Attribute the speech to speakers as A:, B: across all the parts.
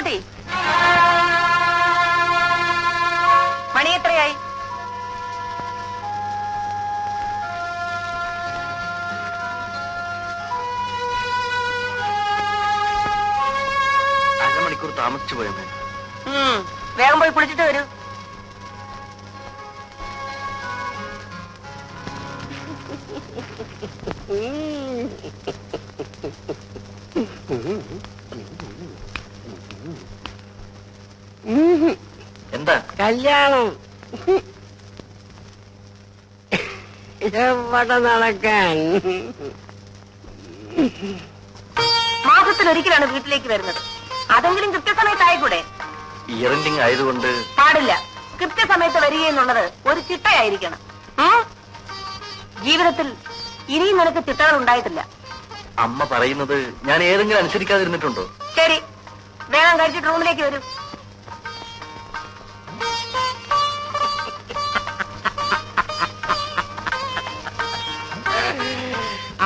A: രാമൻകുട്ടി, മണി എത്രയായി?
B: അരമണിക്കൂർ താമസിച്ചു പോയമ്മേ.
A: വേഗം പോയി കുളിച്ചിട്ട് വരൂ.
B: എന്താ
C: കല്യാണം എവിടെ നടക്കാൻ?
A: മാസത്തിലൊരിക്കലാണ് വീട്ടിലേക്ക് വരുന്നത്. അതെങ്കിലും കൃത്യസമയത്തായിക്കൂടെ?
B: ഇയർ എൻഡിങ് ആയതുകൊണ്ട്
A: പാടില്ല. കൃത്യസമയത്ത് വരികയെന്നുള്ളത് ഒരു ചിട്ടയായിരിക്കണം. ജീവിതത്തിൽ ഇനിയും നിനക്ക് ചിട്ടകൾ ഉണ്ടായിട്ടില്ല.
B: അമ്മ പറയുന്നത് ഞാൻ ഏതെങ്കിലും അനുസരിക്കാതിരുന്നിട്ടുണ്ടോ?
A: ശരി, വേഗം കഴിച്ചിട്ട് റൂമിലേക്ക് വരൂ.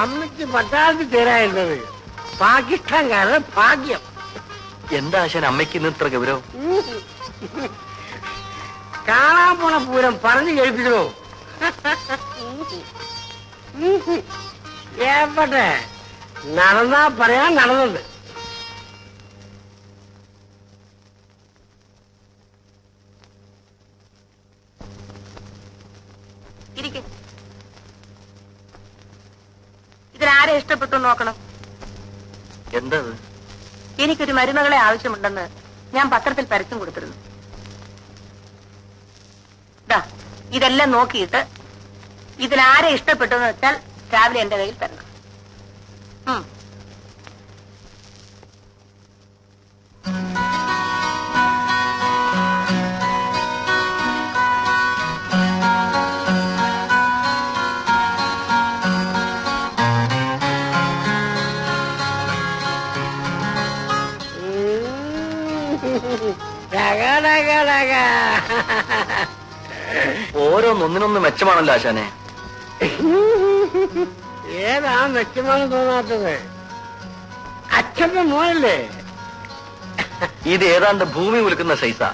C: അമ്മയ്ക്ക് പട്ടാളത്തിൽ ചേരായിരുന്നത് പാകിസ്ഥാൻകാരുടെ ഭാഗ്യം.
B: എന്താ ആശാൻ അമ്മയ്ക്ക് ഇന്ന് ഇത്ര ഗൗരവം?
C: കാണാൻ പോണ പൂരം പറഞ്ഞു കേൾപ്പിക്കണോ? എവിടെ നടന്നാ പറയാൻ നടന്നത്.
A: ഇരിക്കും. ഇതിലാരെ ഇഷ്ടപ്പെട്ടു നോക്കണം.
B: എന്താ
A: എനിക്കൊരു മരുമകളെ ആവശ്യമുണ്ടെന്ന് ഞാൻ പത്രത്തിൽ പരസ്യം കൊടുത്തിരുന്നു. ഇതെല്ലാം നോക്കിയിട്ട് ഇതിലാരെ ഇഷ്ടപ്പെട്ടു എന്ന് വെച്ചാൽ രാവിലെ എന്റെ കയ്യിൽ തരണം.
B: ഓരോന്നൊന്നിനൊന്ന് മെച്ചമാണല്ലോ ആശാനെ.
C: ഏതാ മെച്ചമാണ് തോന്നാത്തത്? അച്ഛന്റെ മോനല്ലേ?
B: ഇത് ഏതാണ്ട് ഭൂമി കുലുക്കുന്ന സൈസാ.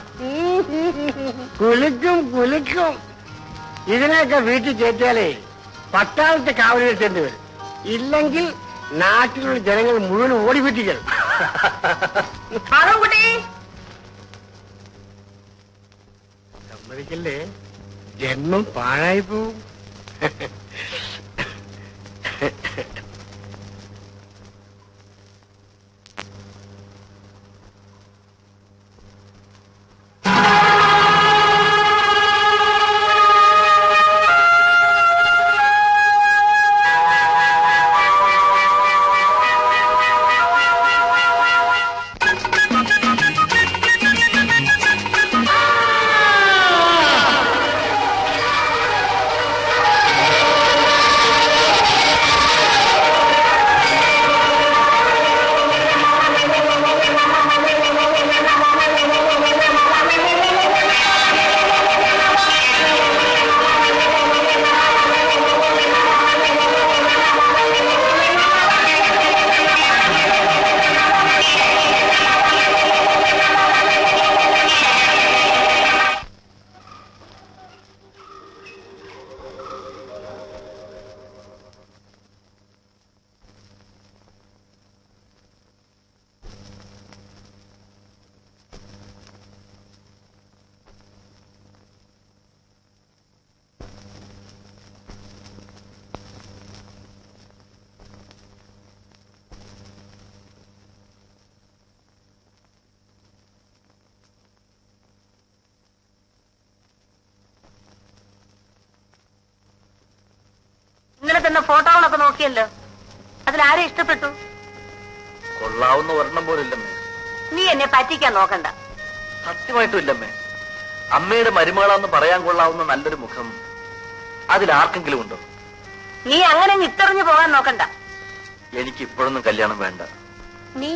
C: കുലുക്കും കുലുക്കും. ഇതിനെയൊക്കെ വീട്ടിൽ കയറ്റിയാലേ പട്ടാളത്തെ കാവൽ വെച്ചേണ്ടി വരും. ഇല്ലെങ്കിൽ നാട്ടിലുള്ള ജനങ്ങൾ മുഴുവൻ ഓടിപ്പിറ്റിക്കണം. സമ്മതിക്കല്ലേ, ജന്മം പാഴായി പോവും.
A: ഇന്നലെ തന്നെ ഫോട്ടോകളൊക്കെ നോക്കിയല്ലോ. അതിലാരെ ഇഷ്ടപ്പെട്ടു?
B: കൊള്ളാവുന്ന ഒരെണ്ണം പോലില്ലമ്മേ.
A: നീ എന്നെ പറ്റിക്കാൻ നോക്കണ്ട.
B: സത്യമായിട്ടും ഇല്ലമ്മേ. അമ്മയുടെ മരുമകളാന്ന് പറയാൻ കൊള്ളാവുന്ന നല്ലൊരു മുഖം അതിലാർക്കെങ്കിലും ഉണ്ടോ?
A: നീ അങ്ങനെ ഇട്ടെറിഞ്ഞു പോകാൻ നോക്കണ്ട.
B: എനിക്ക് ഇപ്പോഴൊന്നും കല്യാണം വേണ്ട.
A: നീ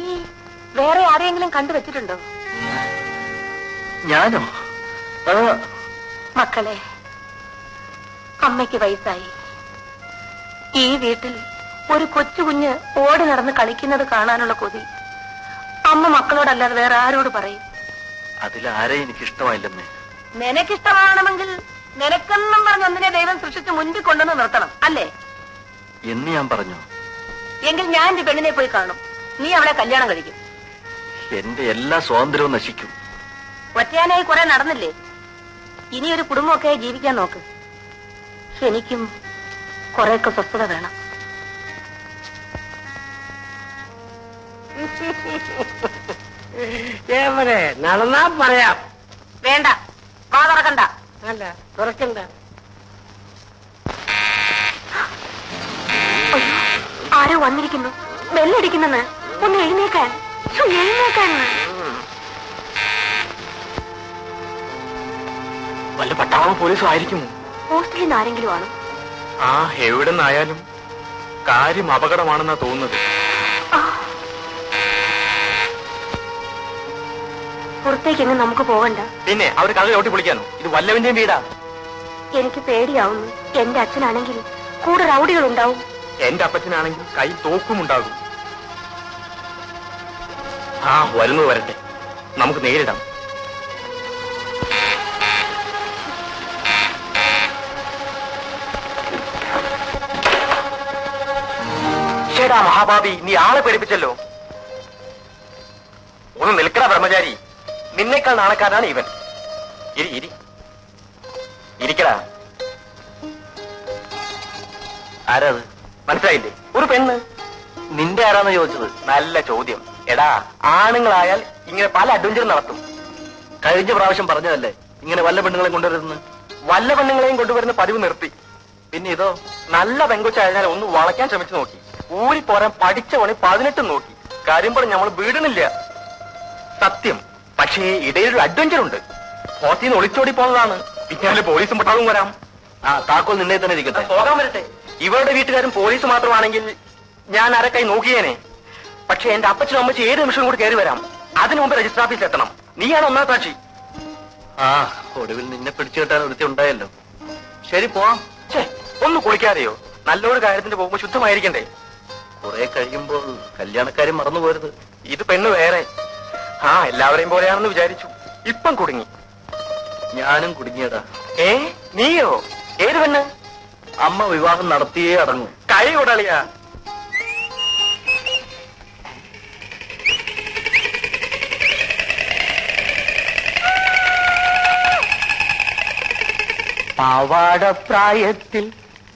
A: വേറെ ആരെയെങ്കിലും കണ്ടുവച്ചിട്ടുണ്ടോ?
B: ഞാനോ?
A: മക്കളെ, അമ്മയ്ക്ക് വയസ്സായി. ഈ വീട്ടിൽ ഒരു കൊച്ചു കുഞ്ഞ് ഓടി നടന്ന് കളിക്കുന്നത് കാണാനുള്ള കൊതി അമ്മ മക്കളോടല്ലാതെ വേറെ ആരോട് പറയും?
B: അതിലാരെ എനിക്ക് ഇഷ്ടമായില്ലെന്നേ.
A: നിനക്കിഷ്ടമാണെങ്കിൽ നിനക്കെന്നും പറഞ്ഞ് ഒന്നിനെ ദൈവം സൃഷ്ടിച്ച് മുൻപിൽ കൊണ്ടുവന്ന് നിർത്തണം, അല്ലേ?
B: എന്ന് ഞാൻ പറഞ്ഞു.
A: എങ്കിൽ ഞാൻ എന്റെ പെണ്ണിനെ പോയി കാണും. നീ അവളെ കല്യാണം കഴിക്കും.
B: എന്റെ എല്ലാ സ്വാതന്ത്ര്യവും നശിക്കും.
A: ഒറ്റയാനായി കുറെ നടന്നില്ലേ? ഇനി ഒരു കുടുംബമൊക്കെ ജീവിക്കാൻ നോക്ക്. എനിക്കും കുറെയൊക്കെ സ്വസ്ഥത വേണം.
C: എവിടെ നടന്നാ പറയാം.
A: വേണ്ട, വാ തുറക്കണ്ട.
C: അല്ല തുറക്കണ്ട.
A: ആരോ വന്നിരിക്കുന്നു. ബെല്ലടിക്കുന്നെന്ന്. ഒന്ന് എഴുന്നേക്കാൻ, എഴുന്നേക്കാൻ.
B: വല്ല പട്ടാളം പോലീസും ആയിരിക്കുമോ?
A: ഹോസ്റ്റലിൽ നിന്ന് ആരെങ്കിലും ആണ്.
D: ആ എവിടെ നിന്നായാലും കാര്യം അപകടമാണെന്നാ തോന്നുന്നത്.
A: പുറത്തേക്കെങ്ങും നമുക്ക് പോകണ്ട.
D: പിന്നെ അവർ കഥ ചോട്ടി പൊളിക്കാനോ? ഇത് വല്ലവന്റെയും വീടാ.
A: എനിക്ക് പേടിയാവുന്നു. എന്റെ അച്ഛനാണെങ്കിൽ കൂടെ റൗഡികൾ ഉണ്ടാവും.
D: എന്റെ അപ്പച്ചനാണെങ്കിൽ കൈ തോക്കുമുണ്ടാകും. ആ വരുന്നത് വരട്ടെ, നമുക്ക് നേരിടാം. ചേടാ മഹാഭാവി, നീ ആളെ പേടിപ്പിച്ചല്ലോ. ഒന്ന് നിൽക്കണ ബ്രഹ്മചാരി, നിന്നേക്കാൾ നാണക്കാരനാണ് ഇവൻ. ഇരിക്കടാ.
B: ആരാത്?
D: മനസ്സിലായില്ലേ? ഒരു പെണ്ണ്.
B: നിന്റെ ആരാന്ന് ചോദിച്ചത്?
D: നല്ല ചോദ്യം. എടാ, ആണുങ്ങളായാൽ ഇങ്ങനെ പല അഡ്വഞ്ചറും നടത്തും.
B: കഴിഞ്ഞ പ്രാവശ്യം പറഞ്ഞതല്ലേ ഇങ്ങനെ വല്ല പെണ്ണുങ്ങളെ കൊണ്ടുവരുന്നു.
D: വല്ല പെണ്ണുങ്ങളെയും കൊണ്ടുവരുന്ന പതിവ് നിർത്തി.
B: പിന്നെ ഇതോ?
D: നല്ല പെങ്കൊച്ചായതിനാൽ ഒന്ന് വളയ്ക്കാൻ ശ്രമിച്ചു നോക്കി. ഊരി പോരാൻ പഠിച്ച പണി 18 നോക്കി. കാര്യം പറഞ്ഞ് നമ്മൾ വീടുന്നില്ല. സത്യം. പക്ഷേ ഇടയിലൊരു അഡ്വഞ്ചർ ഉണ്ട്. ഹോസ്റ്റലിൽ നിന്ന് ഒളിച്ചോടി പോകുന്നതാണ്. പിന്നാലെ പോലീസും പട്ടാളവും വരാം.
B: ആ താക്കോൽ നിന്നെ തന്നെ ഇരിക്കട്ടെ.
D: പോകാൻ വരട്ടെ. ഇവരുടെ വീട്ടുകാരും പോലീസ് മാത്രമാണെങ്കിൽ ഞാൻ അരക്കായി നോക്കിയേനെ. പക്ഷെ എന്റെ അപ്പച്ചനും അമ്മച്ചും ഏത് നിമിഷം കൂടി കയറി വരാം. അതിനു മുമ്പ് രജിസ്റ്റർ ഓഫീസിൽ എത്തണം. നീയാണ് ഒന്നാം സാക്ഷി.
B: ആ ഒടുവിൽ നിന്നെ പിടിച്ചു കെട്ടാൻ ഒരുത്തി ഉണ്ടായല്ലോ. ശരി പോവാം.
D: ഒന്ന് കുളിക്കാതെയോ? നല്ലൊരു കാര്യത്തിന് പോകുമ്പോ ശുദ്ധമായിരിക്കണ്ടേ?
B: കുറെ കഴിയുമ്പോൾ കല്യാണക്കാരും മറന്നു പോരുത്.
D: ഇത് പെണ്ണ് വേറെ. ആ എല്ലാവരെയും പോലെയാണെന്ന് വിചാരിച്ചു. ഇപ്പം കുടുങ്ങി.
B: ഞാനും കുടുങ്ങിയടാ.
D: നീയോ? ഏത് പെണ്ണ്?
B: അമ്മ വിവാഹം നടത്തിയേ അടങ്ങും.
D: കൈ കൊടളിയാ.
C: പാവാടപ്രായത്തിൽ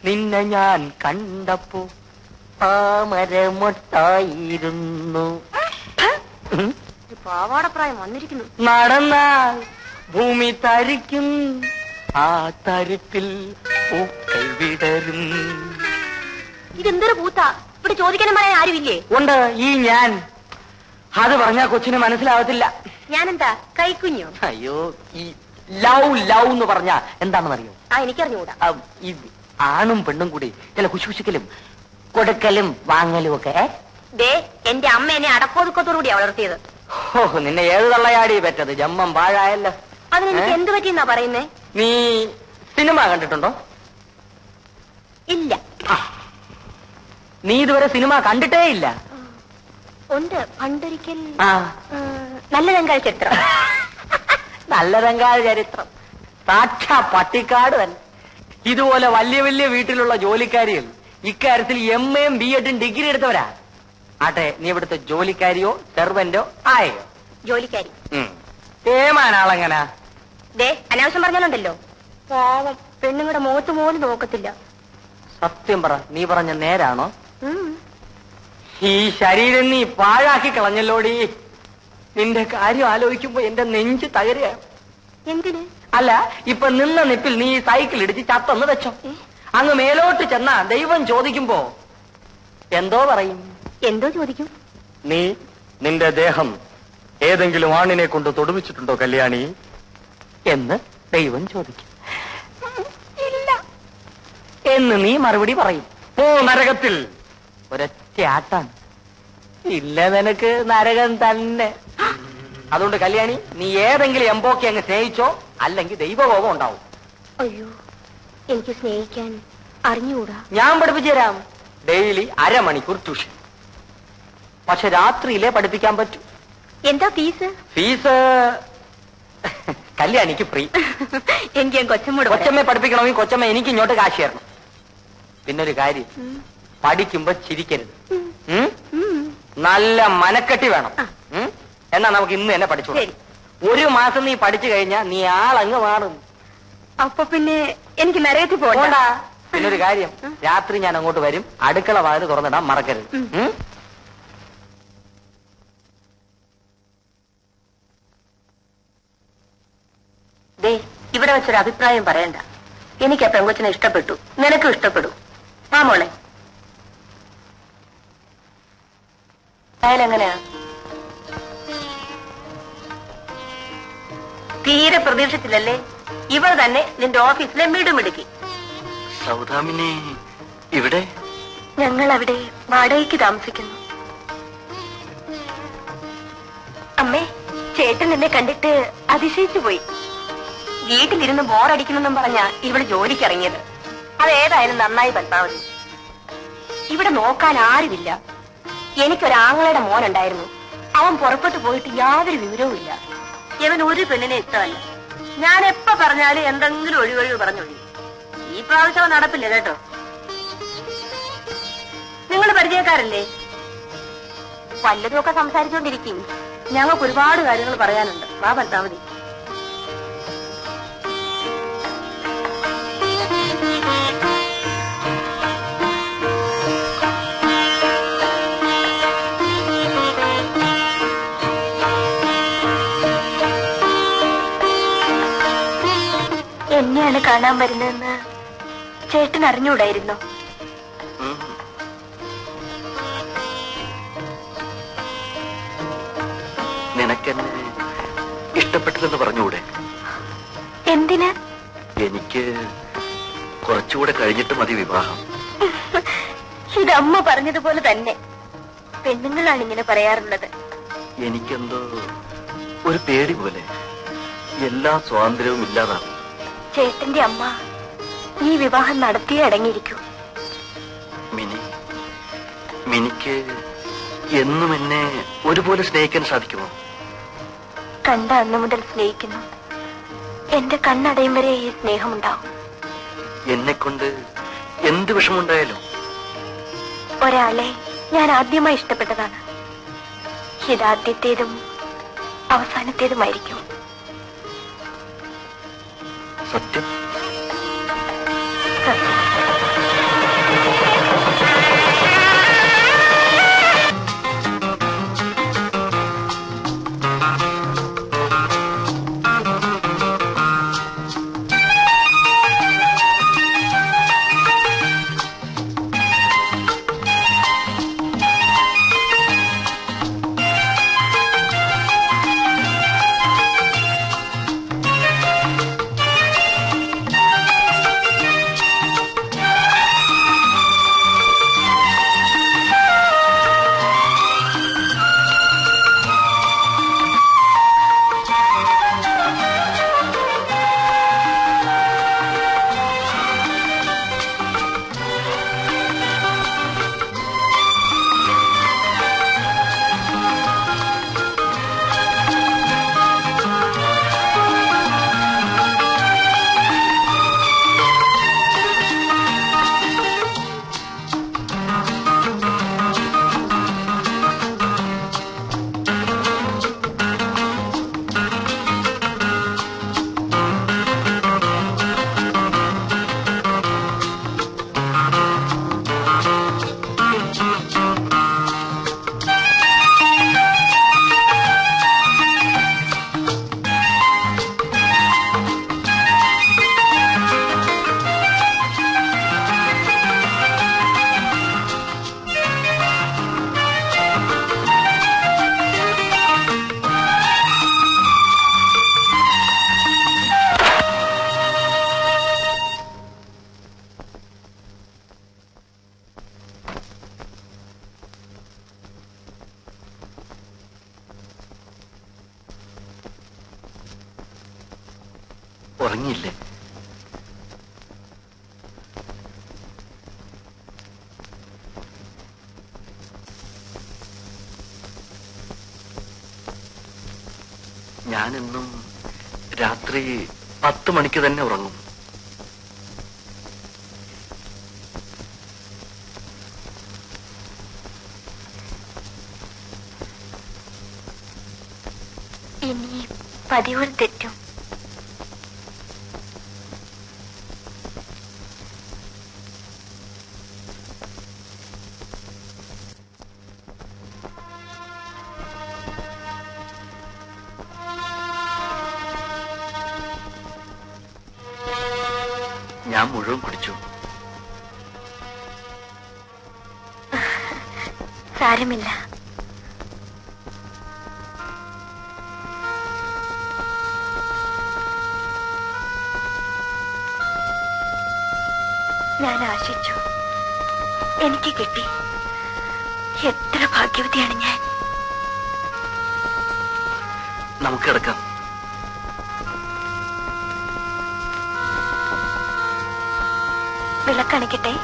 C: നിന്നെ ഞാൻ കണ്ടപ്പോ താമരമൊട്ടായിരുന്നു.
A: പാവാടപ്രായം വന്നിരിക്കുന്നു.
C: നടന്നാൽ ഭൂമി തരിക്കും, ആ തരിപ്പിൽ പൂക്കൾ വിടരും.
A: ഇതെന്തൊരു പൂത്താ? ഇവിടെ ചോദിക്കാനും പറയാൻ ആരുമില്ലേ?
C: ഉണ്ട്, ഈ ഞാൻ. അത് പറഞ്ഞാ കൊച്ചിന് മനസ്സിലാവത്തില്ല.
A: ഞാനെന്താ കൈക്കുഞ്ഞോ?
C: അയ്യോ, ഈ ലവ് ലവ് എന്ന് പറഞ്ഞാ എന്താണെന്നറിയോ?
A: ആ എനിക്കറിഞ്ഞുകൂടാ.
C: ഈ ആണും പെണ്ണും കൂടി ചില കുശുകുശുക്കലും കൊടുക്കലും വാങ്ങലും ഒക്കെ.
A: ദേ, എന്റെ അമ്മ എന്നെ അടക്കോതുക്കത്തോടുകൂടിയാ വളർത്തിയത്.
C: ഓ, നിന്നെ ഏത് തള്ളയാടി പറ്റത്? ജമ്മം പാഴായല്ലോ.
A: അതിനെനിക്ക് എന്ത് പറ്റിയെന്നാ പറയുന്നേ?
C: നീ സിനിമ കണ്ടിട്ടുണ്ടോ?
A: ഇല്ല.
C: നീ ഇതുവരെ സിനിമ കണ്ടിട്ടേ ഇല്ല?
A: ഉണ്ട്, പണ്ടൊരിക്കൽ.
C: നല്ല രംഗാൾ ചരിത്രം. നല്ല രംഗാൾ ചരിത്രം സാക്ഷാ പട്ടിക്കാട് തന്നെ. ഇതുപോലെ വലിയ വലിയ വീട്ടിലുള്ള ജോലിക്കാരികൾ ഇക്കാര്യത്തിൽ MA-യും B.Ed-ഉം ഡിഗ്രി എടുത്തവരാ. ആട്ടെ, നീ ഇവിടുത്തെ ജോലിക്കാരിയോ സെർവന്റോ ആയോ?
A: ജോലിക്കാരി.
C: ഏമാനാളെങ്ങനാ?
A: ദേ, അനാവശ്യം പറഞ്ഞാലുണ്ടല്ലോ. പാവം, പെണ്ണുങ്ങളുടെ മുഖത്ത് പോലും നോക്കത്തില്ല.
C: സത്യം പറ, നീ പറഞ്ഞ നേരാണോ? ഈ ശരീരം നീ പാഴാക്കി കളഞ്ഞല്ലോടി. നിന്റെ കാര്യം ആലോചിക്കുമ്പോ എന്റെ നെഞ്ച് തകരുക.
A: എന്തിന്?
C: അല്ല, ഇപ്പൊ നിന്ന നിപ്പിൽ നീ സൈക്കിൾ ഇടിച്ച് ചത്തൊന്ന് വെച്ചോ. അങ്ങ് മേലോട്ട് ചെന്നാ ദൈവം ചോദിക്കുമ്പോ എന്തോ പറയും?
A: എന്തോ ചോദിക്കും?
D: നീ നിന്റെ ദേഹം ഏതെങ്കിലും ആണിനെ കൊണ്ട് തൊടുവിച്ചിട്ടുണ്ടോ കല്യാണി
C: എന്ന് ദൈവം ചോദിക്കും. ഇല്ല എന്ന് നീ മറുപടി പറയും.
D: ഓ നരകത്തിൽ.
C: ഒരൊറ്റ ആട്ടാണ്. ഇല്ല, നിനക്ക് നരകം തന്നെ. അതുകൊണ്ട് കല്യാണി, നീ ഏതെങ്കിലും എംബോക്കെ അങ്ങ് സ്നേഹിച്ചോ, അല്ലെങ്കിൽ ദൈവകോപം ഉണ്ടാവും.
A: അയ്യോ, എനിക്ക് സ്നേഹിക്കാൻ അറിഞ്ഞുകൂടാ.
C: ഞാൻ പഠിപ്പിച്ചു തരാം. ഡെയിലി 1/2 മണിക്കൂർ ട്യൂഷൻ. പക്ഷെ രാത്രിയിലേ പഠിപ്പിക്കാൻ പറ്റൂ.
A: എന്താ ഫീസ്?
C: Fees കല്യാണിക്ക് free.
A: എനിക്ക് ഞാൻ കൊച്ചമ്മോട്
C: കൊച്ചമ്മയെ പഠിപ്പിക്കണമെങ്കിൽ കൊച്ചമ്മ എനിക്ക് ഇങ്ങോട്ട് കാശ് തരണം. പിന്നൊരു കാര്യം, പഠിക്കുമ്പോ ചിരിക്കരുത്. നല്ല മനക്കെട്ടി വേണം. എന്നാ നമുക്ക് ഇന്ന് തന്നെ പഠിച്ചു. ഒരു മാസം നീ പഠിച്ചു കഴിഞ്ഞാ നീ ആളങ്ങ് മാറും.
A: അപ്പൊ പിന്നെ എനിക്ക് നരകത്തിൽ പോകണ്ട.
C: പിന്നൊരു കാര്യം, രാത്രി ഞാൻ അങ്ങോട്ട് വരും. അടുക്കള വാതിൽ തുറന്നിടാൻ മറക്കരുത്.
A: ഇവിടെ വെച്ചൊരു അഭിപ്രായം പറയണ്ട. എനിക്ക് ആ പെങ്കൊച്ചിനെ ഇഷ്ടപ്പെട്ടു, നിനക്കും ഇഷ്ടപ്പെടും. ആ മോളെ, അയാളെങ്ങനെയാ? തീരെ പ്രതീക്ഷിച്ചില്ലല്ലേ? ഇവൾ തന്നെ നിന്റെ ഓഫീസിലെ മിടുമിടുക്കി.
B: സൗദാമിനെ ഇവിടെ?
A: ഞങ്ങൾ അവിടെ വാടകയ്ക്ക് താമസിക്കുന്നു. അമ്മേ, ചേട്ടൻ എന്നെ കണ്ടിട്ട് അതിശയിച്ചു പോയി. വീട്ടിലിരുന്ന് ബോറടിക്കുന്നെന്നും പറഞ്ഞ ഇവിടെ ജോലിക്കിറങ്ങിയത്. അതേതായാലും നന്നായി പത്മാവതി. ഇവിടെ നോക്കാൻ ആരുമില്ല. എനിക്കൊരാങ്ങളുടെ മോനുണ്ടായിരുന്നു. അവൻ പുറപ്പെട്ടു പോയിട്ട് യാതൊരു വിവരവും ഇല്ല. ഇവൻ ഒരു പെണ്ണിനെ ഇഷ്ടമല്ല. ഞാൻ എപ്പോ പറഞ്ഞാലും എന്തെങ്കിലും ഒഴിവൊഴിവ് പറഞ്ഞൊഴി. ഈ പ്രാവശ്യം നടപ്പില്ല കേട്ടോ. നിങ്ങൾ പരിചയക്കാരല്ലേ? വല്ലതുമൊക്കെ സംസാരിച്ചുകൊണ്ടിരിക്കും. ഞങ്ങൾക്ക് ഒരുപാട് കാര്യങ്ങൾ പറയാനുണ്ട്. വാ പത്മാവതി. എന്നെയാണ് കാണാൻ വരുന്നതെന്ന് ചേട്ടൻ അറിഞ്ഞൂടായിരുന്നോ?
B: നിനക്കെന്നെ ഇഷ്ടപ്പെട്ടില്ലെന്ന് പറഞ്ഞൂടെ?
A: എന്തിന്?
B: എനിക്ക് കുറച്ചുകൂടെ കഴിഞ്ഞിട്ട് മതി വിവാഹം.
A: ഇതമ്മ പറഞ്ഞതുപോലെ തന്നെ. പെണ്ണുങ്ങളാണ് ഇങ്ങനെ പറയാറുള്ളത്.
B: എനിക്കെന്തോ ഒരു പേടി പോലെ. എല്ലാ സ്വാതന്ത്ര്യവും ഇല്ലാതാണ്.
A: ചേട്ടന്റെ അമ്മ ഈ വിവാഹം നടത്തിയേ അടങ്ങിയിരിക്കൂ.
B: മിനിക്ക് എന്നും എന്നെ ഒരുപോലെ സ്നേഹിക്കാൻ സാധിക്കുമോ?
A: കണ്ട അന്നു മുതൽ സ്നേഹിക്കുന്നു. എന്റെ കണ്ണടയും വരെ ഈ സ്നേഹമുണ്ടാവും.
B: എന്നെ കൊണ്ട് എന്ത് വിഷമുണ്ടായാലും.
A: ഒരാളെ ഞാൻ ആദ്യമായി ഇഷ്ടപ്പെട്ടതാണ്. ഇതാദ്യത്തേതും അവസാനത്തേതുമായിരിക്കും.
B: സത്യം? ഉറങ്ങിയില്ലേ? ഞാനെന്നും രാത്രി 10 മണിക്ക് തന്നെ ഉറങ്ങും.
A: ഇനി പതിവ് തെറ്റും.
B: ഞാൻ മുഴുവൻ കുടിച്ചു.
A: സാരമില്ല. ഞാൻ ആശിച്ചു, എനിക്ക് കിട്ടി. എത്ര ഭാഗ്യവതിയാണ് ഞാൻ.
B: നമുക്ക് കിടക്കാം.
A: വിളക്കണിക്കട്ടെ?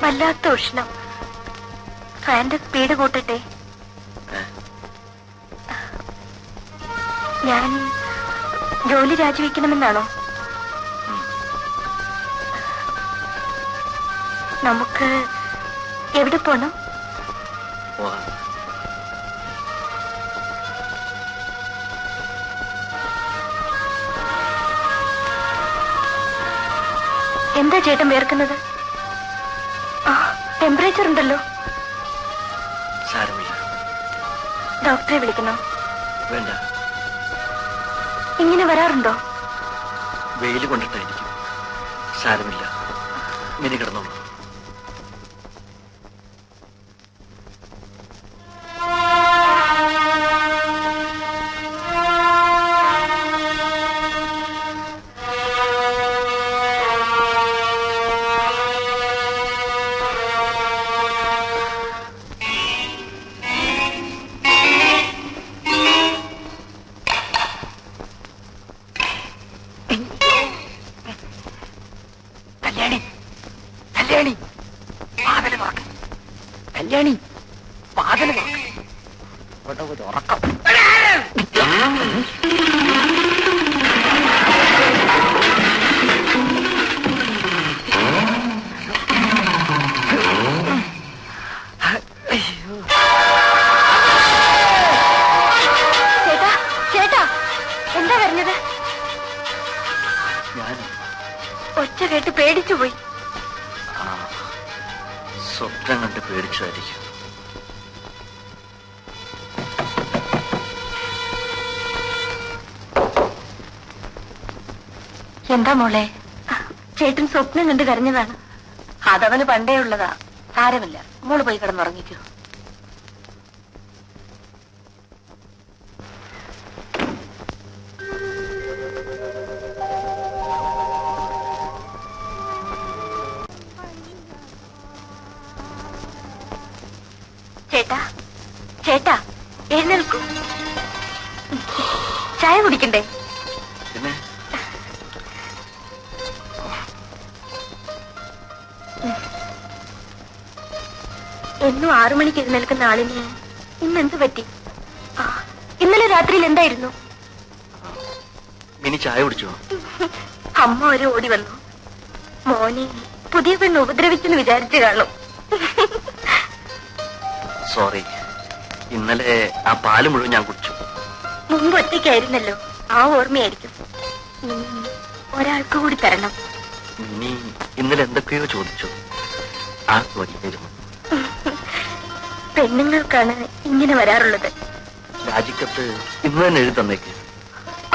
A: വല്ലാത്ത ഉഷ്ണം. ഫാന്റെ സ്പീഡ് കൂട്ടട്ടെ? ഞാൻ ജോലി രാജിവെക്കണമെന്നാണോ? നമുക്ക് എവിടെ പോണം? എന്താ ചേട്ടൻ വേർക്കുന്നത്? ടെമ്പറേച്ചർ ഉണ്ടല്ലോ.
B: സാരമില്ല.
A: ഡോക്ടറെ വിളിക്കണോ?
B: വേണ്ട.
A: ഇങ്ങനെ വരാറുണ്ടോ?
B: വെയിൽ കൊണ്ടിട്ടായിരിക്കും. സാരമില്ല, മിനി കിടന്നോളൂ.
C: കല്യാണി, വാതില് തുറക്ക്. ഇവിടെ ഒരു ഉറക്കം.
A: ചേട്ടാ, ചേട്ടാ, എന്താ പറഞ്ഞത്?
B: ഞാൻ
A: ഒച്ച കേട്ട് പേടിച്ചുപോയി.
B: സ്വപ്നം കണ്ട് പേടിച്ചതായിരിക്കും.
A: എന്താ മോളെ? ചേട്ടൻ സ്വപ്നം കണ്ട് കരഞ്ഞതാണ്.
C: അതവന് പണ്ടേ ഉള്ളതാ. സാരമില്ല, മോള് പോയി കിടന്നുറങ്ങിക്കോ.
A: ചേട്ടാ, ചേട്ടാ, എഴുന്നേൽക്കൂ. ചായ കുടിക്കണ്ടേ?
B: പിന്നെ
A: എന്നും 6 മണിക്ക് എഴുന്നേൽക്കുന്ന ആളിന് ഇന്നെന്ത് പറ്റി? ഇന്നലെ രാത്രിയിൽ എന്തായിരുന്നു?
B: മിനി ചായ കുടിച്ചോ?
A: അമ്മ ഒരു ഓടി വന്നു. മോനെ പുതിയ പെണ്ണ് ഉപദ്രവിച്ചെന്ന് വിചാരിച്ചു കാണും.
B: സോറി, ഇന്നലെ ആ പാല് മുഴുവൻ ഞാൻ കുടിച്ചു.
A: മുമ്പ് ഒറ്റയ്ക്കായിരുന്നല്ലോ, ആ ഓർമ്മയായിരിക്കും. ഇനി ഒരാൾക്ക് കൂടി തരണം.
B: മിനി ഇന്നലെ എന്തൊക്കെയോ ചോദിച്ചു. ആ വരിയായിരുന്നു.
A: പെണ്ണുങ്ങൾക്കാണ് ഇങ്ങനെ വരാറുള്ളത്.
B: രാജിക്കത്ത് ഇന്ന് തന്നെ എഴുതി തന്നേക്ക്.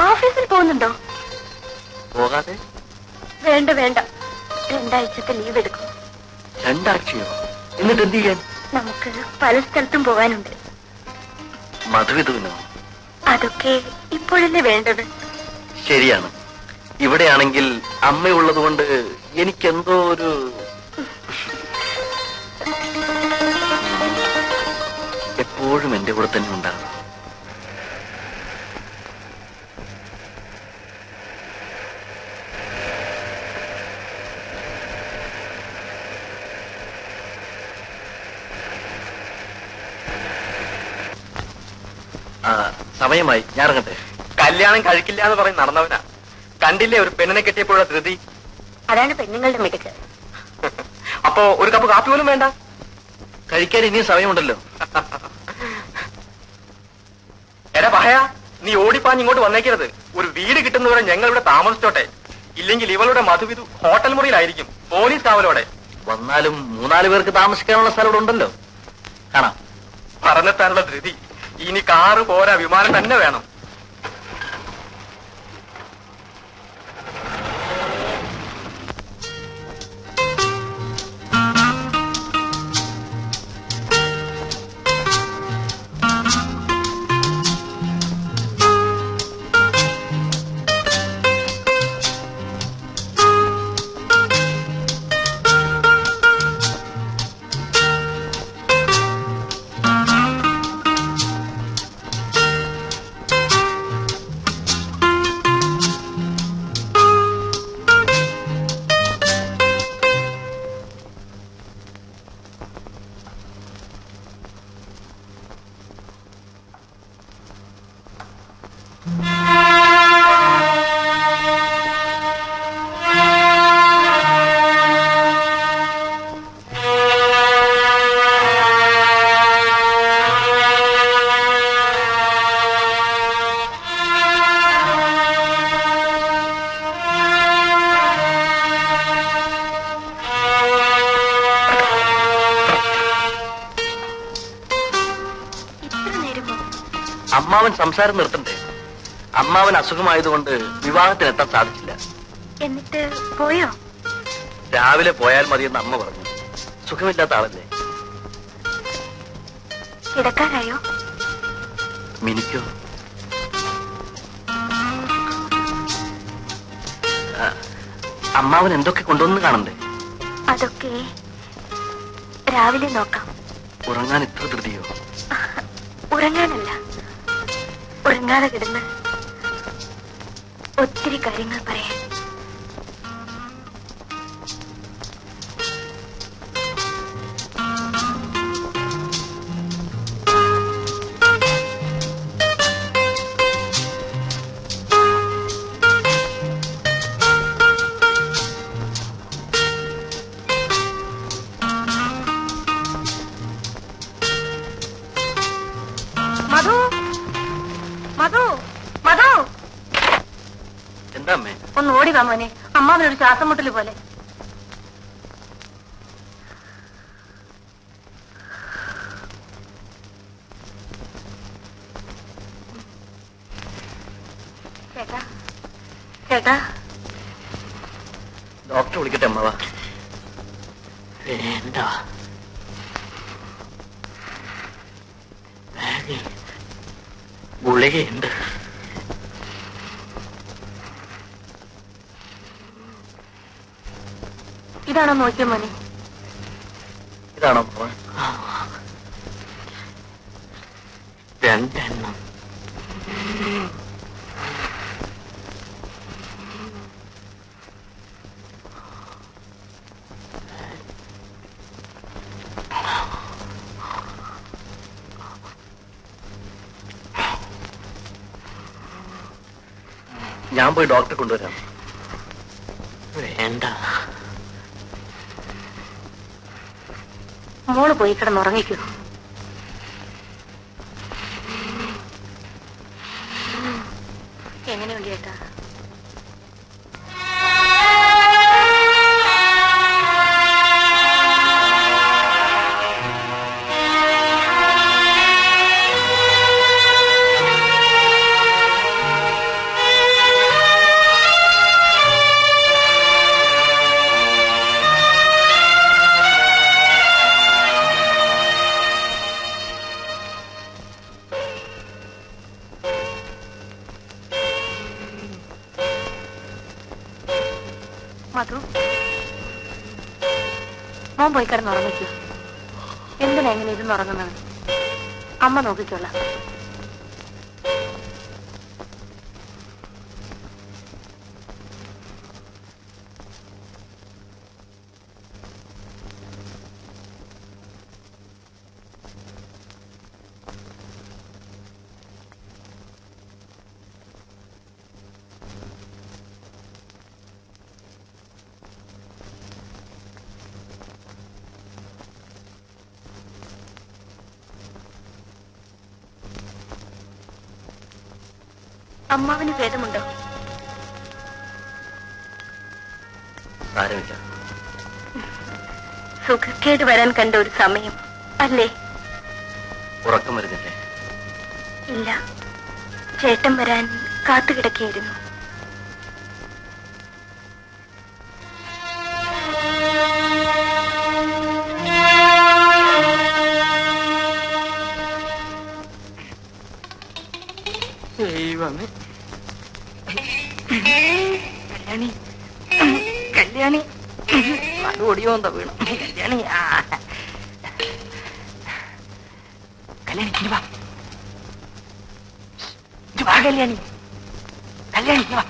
A: ഓഫീസിൽ പോകുന്നുണ്ടോ?
B: പോകാതെ?
A: വേണ്ട വേണ്ട, 2 ആഴ്ചത്തെ ലീവ് എടുക്കും.
B: 2 ആഴ്ചയോ? എന്നിട്ട് എന്ത് ചെയ്യാൻ?
A: നമുക്ക് പല സ്ഥലത്തും പോകാനുണ്ട്.
B: മധുവിധുവിനോ?
A: അതൊക്കെ ഇപ്പോഴല്ലേ വേണ്ടത്.
B: ശരിയാണ്. ഇവിടെയാണെങ്കിൽ അമ്മയുള്ളത് കൊണ്ട് എനിക്കെന്തോ ഒരു എപ്പോഴും എന്റെ കൂടെ തന്നെ ഉണ്ടാകും. സമയമായി, ഞാൻ ഇറങ്ങട്ടെ.
D: കല്യാണം കഴിക്കില്ല എന്ന് പറഞ്ഞ് നടന്നവനാ. കണ്ടില്ലേ ഒരു പെണ്ണിനെ കെട്ടിയപ്പോഴുള്ള ധൃതി.
A: അതാണ് പെണ്ണുങ്ങളുടെ മിടുക്ക്.
D: അപ്പോ ഒരു കപ്പ് കാപ്പി പോലും വേണ്ട.
B: കഴിക്കാൻ ഇനിയും സമയമുണ്ടല്ലോ.
D: എടാ പഹയ, നീ ഓടിപ്പാഞ്ഞ് ഇങ്ങോട്ട് വന്നേക്കരുത്. ഒരു വീട് കിട്ടുന്നവരെ ഞങ്ങൾ ഇവിടെ താമസിച്ചോട്ടെ. ഇല്ലെങ്കിൽ ഇവളുടെ മധുവിധു ഹോട്ടൽ മുറിയിലായിരിക്കും, പോലീസ് കാവലോടെ.
B: വന്നാലും 3-4 പേർക്ക് താമസിക്കാനുള്ള സ്ഥലം ഇവിടെ ഉണ്ടല്ലോ. കാണാം.
D: പറഞ്ഞെത്താനുള്ള ധൃതി. ഇനി കാറ് പോരാ, വിമാനം തന്നെ വേണം.
B: അമ്മാവൻ സംസാരം നിർത്തണ്ടേ? അമ്മാവൻ അസുഖമായതുകൊണ്ട് വിവാഹത്തിനെത്താൻ സാധിച്ചില്ല.
A: എന്നിട്ട് പോയോ?
B: രാവിലെ പോയാൽ മതിയെന്ന് അമ്മ പറഞ്ഞു. സുഖമില്ലാത്ത ആളല്ലേ.
A: കിടക്കാനായോ?
B: മിനിക്കോ? അമ്മാവൻ എന്തൊക്കെ കൊണ്ടുവന്ന് കാണണ്ടേ?
A: അതൊക്കെ രാവിലെ നോക്കാം.
B: ഉറങ്ങാൻ ഇത്ര ധൃതിയോ?
A: ഉറങ്ങാനല്ല, ഉറങ്ങാതെ കിടന്ന് ഒത്തിരി കാര്യങ്ങൾ പറയാൻ. മധു, മധു, മധു,
B: എന്താ അമ്മേ?
A: ഒന്ന് ഓടി വാ മോനെ. അമ്മാവനൊരു ശ്വാസം മുട്ടല് പോലെ. ചേട്ടാ, ചേട്ടാ,
B: ഡോക്ടറെ വിളിക്കട്ടെ അമ്മാവ?
C: വേണ്ട, ഗുളികയുണ്ട്.
A: ഇതാണോ നോക്കിയ മോനെ?
B: ഇതാണോ അമ്മാവ?
C: 2 എണ്ണം.
B: ഞാൻ പോയി ഡോക്ടറെ കൊണ്ടുവരാം.
C: വേണ്ട,
A: മോള് പോയി കിടന്നുറങ്ങിക്കൂ. എങ്ങനെയുണ്ട് ചേട്ടാ? മധു, മോൻ പോയി കിടന്ന് ഉറങ്ങിക്കൂ. എന്തിനാ എങ്ങനെ ഇരുന്ന് ഉറങ്ങുന്നത്? അമ്മ നോക്കിക്കോളാം. അമ്മാവിന് ഭേദമുണ്ടോ?
B: സാരമില്ല.
A: സുഖക്കേട് വരാൻ കണ്ട ഒരു സമയം അല്ലേ?
B: ഉറക്കം വരുന്നില്ലേ?
A: ഇല്ല, ചേട്ടൻ വരാൻ കാത്തുകിടക്കുകയായിരുന്നു.
C: ദൈവമേ, കല്യാണി കല്യാണി അത് ഒടിയോന്താ വീണു. കല്യാണി കല്യാണി ഇനി വാ, ഇനി വാ കല്യാണി, കല്യാണി ഇനി വാ.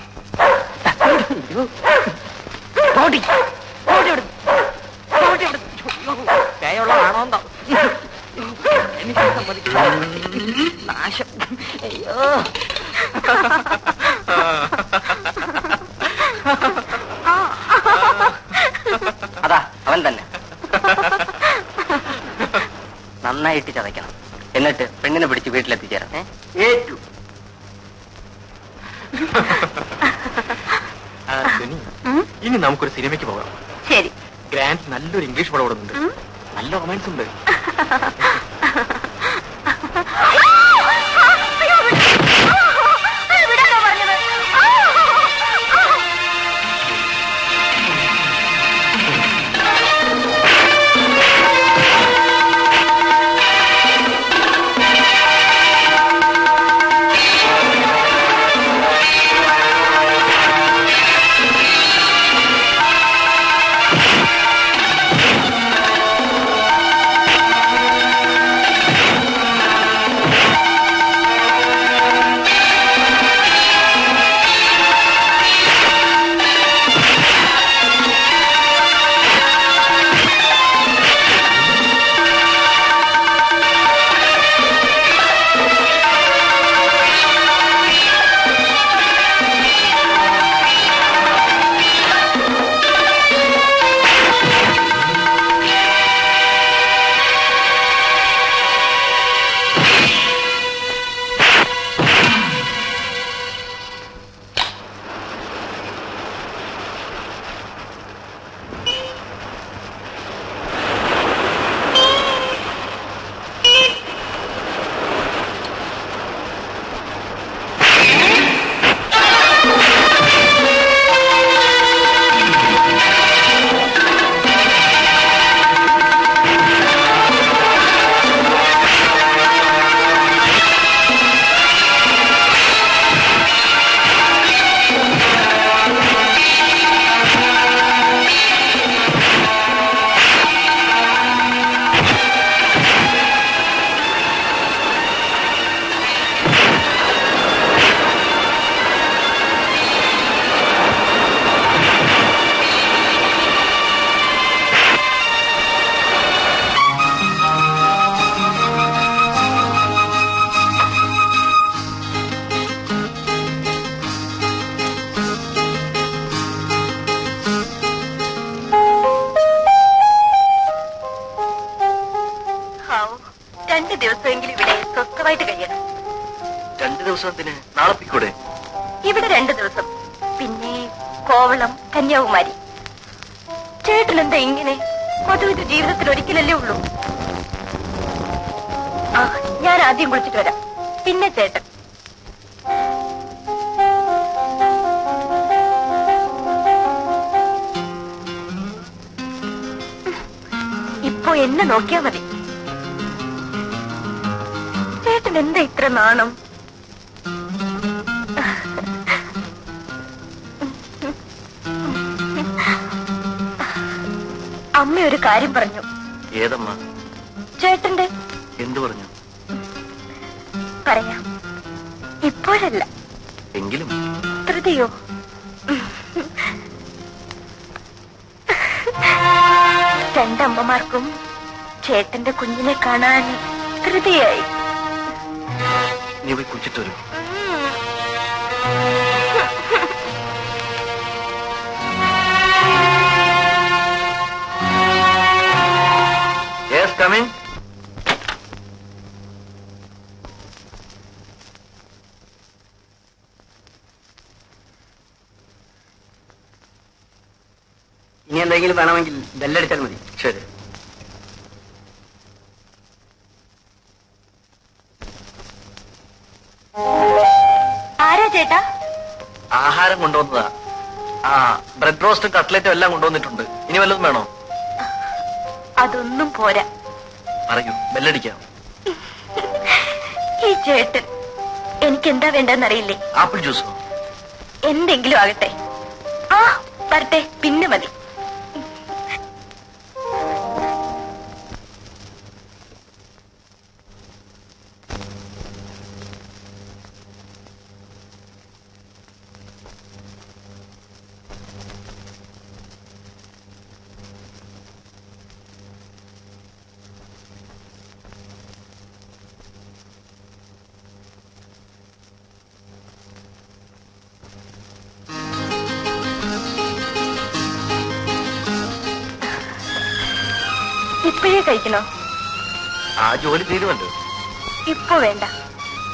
C: ഓടി ഓടി ഓടി ഓടി ഓടി. പേയുള്ളതാണോ എന്തോ എനിക്ക് സമ്മതിക്കില്ല. നാശം. അയ്യോ, അതാ അവൻ തന്നെ. നന്നായിട്ട് ചതയ്ക്കണം, എന്നിട്ട് പെണ്ണിനെ പിടിച്ച് വീട്ടിലെത്തിച്ചേരാം. ഏറ്റു.
D: ഇനി നമുക്കൊരു സിനിമയ്ക്ക് പോകാം.
A: ശരി.
D: ഗ്രാൻഡ് നല്ലൊരു ഇംഗ്ലീഷ് പടം ഓടുന്നുണ്ട്. നല്ല റൊമാൻസ് ഉണ്ട്.
A: ദിവസമെങ്കിലും ഇവിടെ സ്വസ്ഥമായിട്ട് കഴിയണം.
B: 2 ദിവസത്തിന് നാളെ പോയിക്കൂടെ?
A: ഇവിടെ 2 ദിവസം, പിന്നെ കോവളം, കന്യാകുമാരി. ചേട്ടൻ എന്താ ഇങ്ങനെ? മധുവിന്റെ ജീവിതത്തിൽ ഒരിക്കലല്ലേ ഉള്ളൂ. ആ, ഞാൻ ആദ്യം കുളിച്ചിട്ട് വരാം, പിന്നെ ചേട്ടൻ. ഇപ്പോ എന്നെ നോക്കിയാ മതി. ചേട്ടൻ എന്താ ഇത്ര നാണം? അമ്മ ഒരു കാര്യം പറഞ്ഞു.
B: ഏതമ്മ?
A: ചേട്ടന്റെ.
B: എന്തു പറഞ്ഞു?
A: പറയാം, ഇപ്പോഴല്ല,
B: എങ്കിലും.
A: ധൃതിയോ? രണ്ടമ്മമാർക്കും ചേട്ടന്റെ കുഞ്ഞിനെ കാണാൻ ധൃതിയായി.
B: നീ പോയി കുച്ചിട്ട് വരൂ. Yes, come in.
C: ഇനി എന്തെങ്കിലും വേണമെങ്കിൽ ബെല്ലടിച്ചാൽ മതി.
B: ശരി.
A: ആരാ ചേട്ടാ?
B: ആഹാരം കൊണ്ടുവന്നതാ. ആ, ബ്രെഡ് റോസ്റ്റും കട്ട്ലറ്റും എല്ലാം കൊണ്ടുവന്നിട്ടുണ്ട്. ഇനി വല്ലതും വേണോ?
A: അതൊന്നും പോരാ.
B: പറയൂ, ബെല്ലടിക്കാം.
A: ഈ ചേട്ടൻ എനിക്ക് എന്താ വേണ്ടെന്നറിയില്ലേ?
B: ആപ്പിൾ ജ്യൂസോ?
A: എന്തെങ്കിലും ആകട്ടെ. ആ, വരട്ടെ, പിന്നെ മതി. ഇപ്പോഴേ കഴിക്കണോ?
B: ആ ജോലി തീരുമല്ലോ.
A: ഇപ്പൊ വേണ്ട,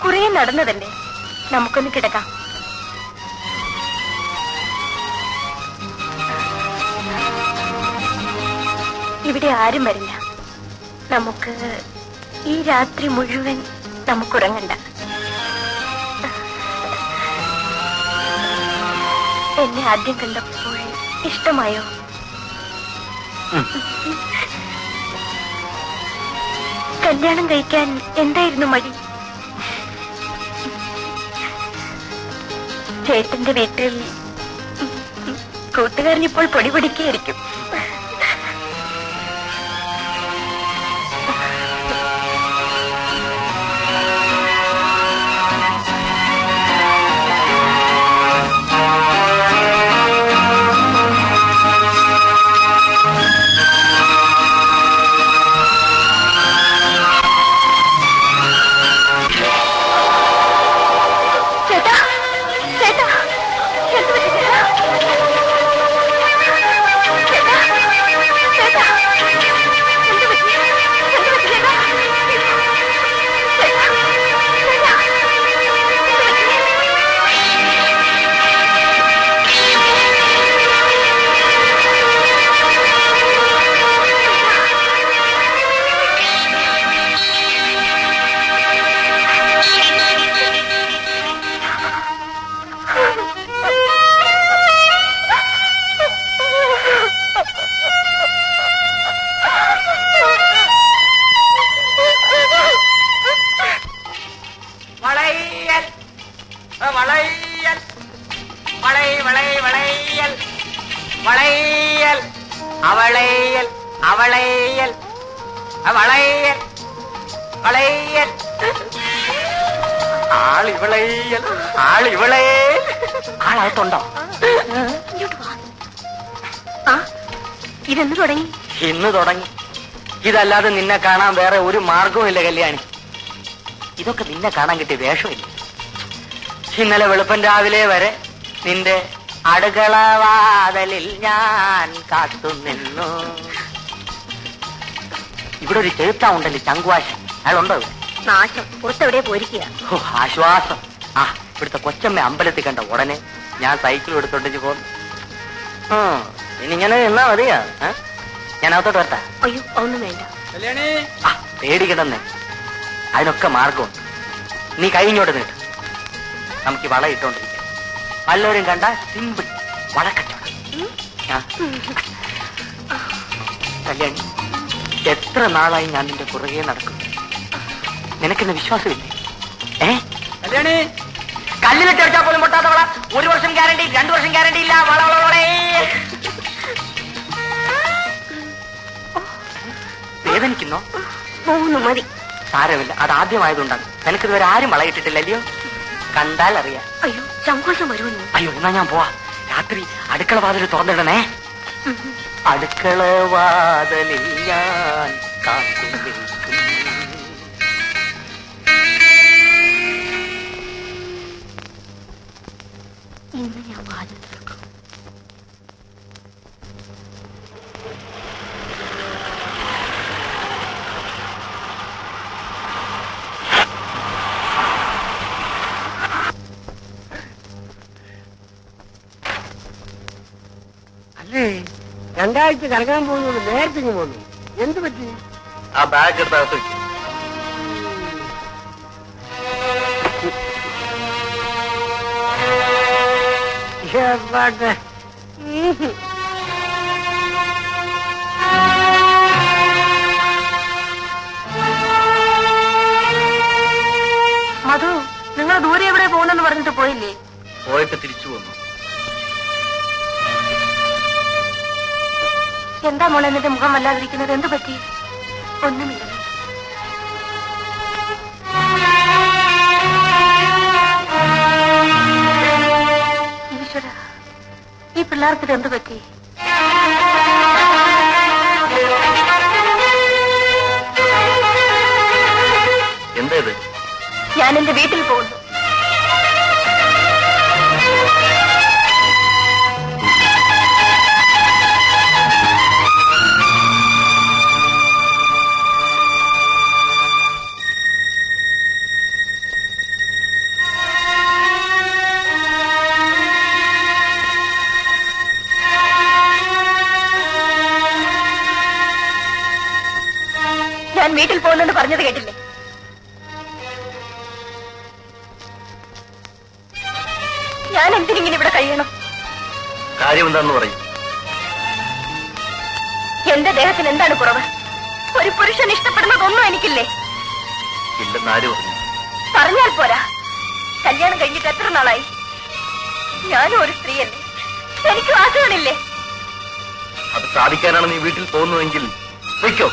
A: കുറെ നടന്നതല്ലേ, നമുക്കൊന്ന് കിടക്കാം. ഇവിടെ ആരും വരില്ല. നമുക്ക് ഈ രാത്രി മുഴുവൻ നമുക്കുറങ്ങണ്ട. എന്നെ ആദ്യം കണ്ടപ്പോൾ ഇഷ്ടമായോ? കല്യാണം കഴിക്കാൻ എന്തായിരുന്നു മടി? ചേട്ടന്റെ വീട്ടിൽ കൂട്ടുകാരനിപ്പോൾ പൊടി പൊടിക്കായിരിക്കും.
C: ആളകത്തുണ്ടോ?
A: ഇതെന്ന് തുടങ്ങി?
C: ഇന്ന് തുടങ്ങി. ഇതല്ലാതെ നിന്നെ കാണാൻ വേറെ ഒരു മാർഗവും ഇല്ല കല്യാണി. ഇതൊക്കെ നിന്നെ കാണാൻ കിട്ടിയ വേഷമില്ല. ഇന്നലെ വെളുപ്പൻ രാവിലെ വരെ നിന്റെ അടുക്കളവാതലിൽ ഞാൻ കാത്തുനിന്നു. ഇവിടെ ഒരു ചെറുത്താ ഉണ്ടല്ലോ, ചങ്കുവാശൻ. അയാളുണ്ടോ?
A: നാശം, പുറത്തെവിടെ പോയിരിക്കുക.
C: ആശ്വാസം. ആ, ഇവിടുത്തെ കൊച്ചമ്മ അമ്പലത്തിൽ കണ്ട ഉടനെ ഞാൻ സൈക്കിൾ എടുത്തോണ്ടിച്ച് പോന്നു. ഇനിങ്ങനെ നിന്നാ മതിയാ? ഞാൻ അകത്തോട്ട് വരട്ടാ?
A: അയ്യോ, ഒന്നും വേണ്ട.
C: പേടിക്കണമെന്നേ, അതിനൊക്കെ മാർഗമുണ്ട്. നീ കഴിഞ്ഞോട്ട് നീട്ട്, നമുക്ക് വള ഇട്ടോണ്ടിരിക്കാം. വല്ലവരും കണ്ട സിമ്പിൾ വളക്കച്ചവടം. കല്യാണി, എത്ര നാളായി ഞാൻ നിന്റെ പുറകെ നടക്കും. നിനക്കെന്നെ വിശ്വാസമില്ലേ? കല്യാണി, കല്ലിലിട്ട് അടിച്ചാൽ പോലും പൊട്ടാത്ത വള. 1 വർഷം ഗ്യാരണ്ടി, 2 വർഷം ഗ്യാരണ്ടി ഇല്ല. വള വള വളേ. വേദനിക്കുന്നോ?
A: 3 മതി.
C: സാരമില്ല, അത് ആദ്യമായതുകൊണ്ടാണ്. നിനക്കിതുവരെ ആരും വളയിട്ടിട്ടില്ലല്ലയോ? കണ്ടാൽ അറിയാം.
A: അയ്യോ, സങ്കോചം വരുമെന്നു.
C: അയ്യോ, എന്നാ ഞാൻ പോവാ. രാത്രി അടുക്കള വാതിൽ തുറന്നിടണേ. അടുക്കള വാതിലിൽ ഞാൻ കാത്തു നിൽക്കും.
A: ഇന്ന് ഞാൻ വാതിൽ തുറക്കും.
E: അല്ലേ, 2 ആഴ്ച കറങ്ങാൻ പോകുന്നത് നേരത്തെ പോന്നു. എന്ത് പറ്റി?
B: ആ ബാഗ് എടുത്തകത്ത് വെക്കും.
E: പാട്ടെ.
A: മധു, നിങ്ങൾ ദൂരെ എവിടെ പോകുന്നെന്ന് പറഞ്ഞിട്ട് പോയില്ലേ?
B: പോയിട്ട് തിരിച്ചു പോന്നു.
A: എന്താ മോളെ എന്നിട്ട് മുഖം വല്ലാതിരിക്കുന്നത്? എന്ത് പറ്റി? ഒന്നുമില്ല. ഈശ്വര, ഈ പിള്ളേർക്കിത് എന്ത് പറ്റി?
B: എന്താ ഇത്?
A: ഞാൻ എന്റെ വീട്ടിൽ പോകുന്നു. ഞാൻ വീട്ടിൽ പോകുന്നെന്ന് പറഞ്ഞത് കേട്ടില്ലേ? ഞാൻ എന്തിനിങ്ങനെ ഇവിടെ കഴിയണം?
B: കാര്യം എന്താന്ന് പറയും.
A: എന്റെ ദേഹത്തിന് എന്താണ് കുറവ്? ഒരു പുരുഷൻ ഇഷ്ടപ്പെടുന്നതൊന്നും എനിക്കില്ലേ?
B: ഇല്ലെന്ന് ആര് പറഞ്ഞു?
A: പറഞ്ഞാൽ പോരാ. കല്യാണം കഴിഞ്ഞിട്ട് എത്ര നാളായി? ഞാനും ഒരു സ്ത്രീയല്ലേ, എനിക്ക് വാക്കുകളില്ലേ?
B: അത് സാധിക്കാനാണ് നീ വീട്ടിൽ പോകുന്നതെങ്കിൽ വയ്ക്കോ.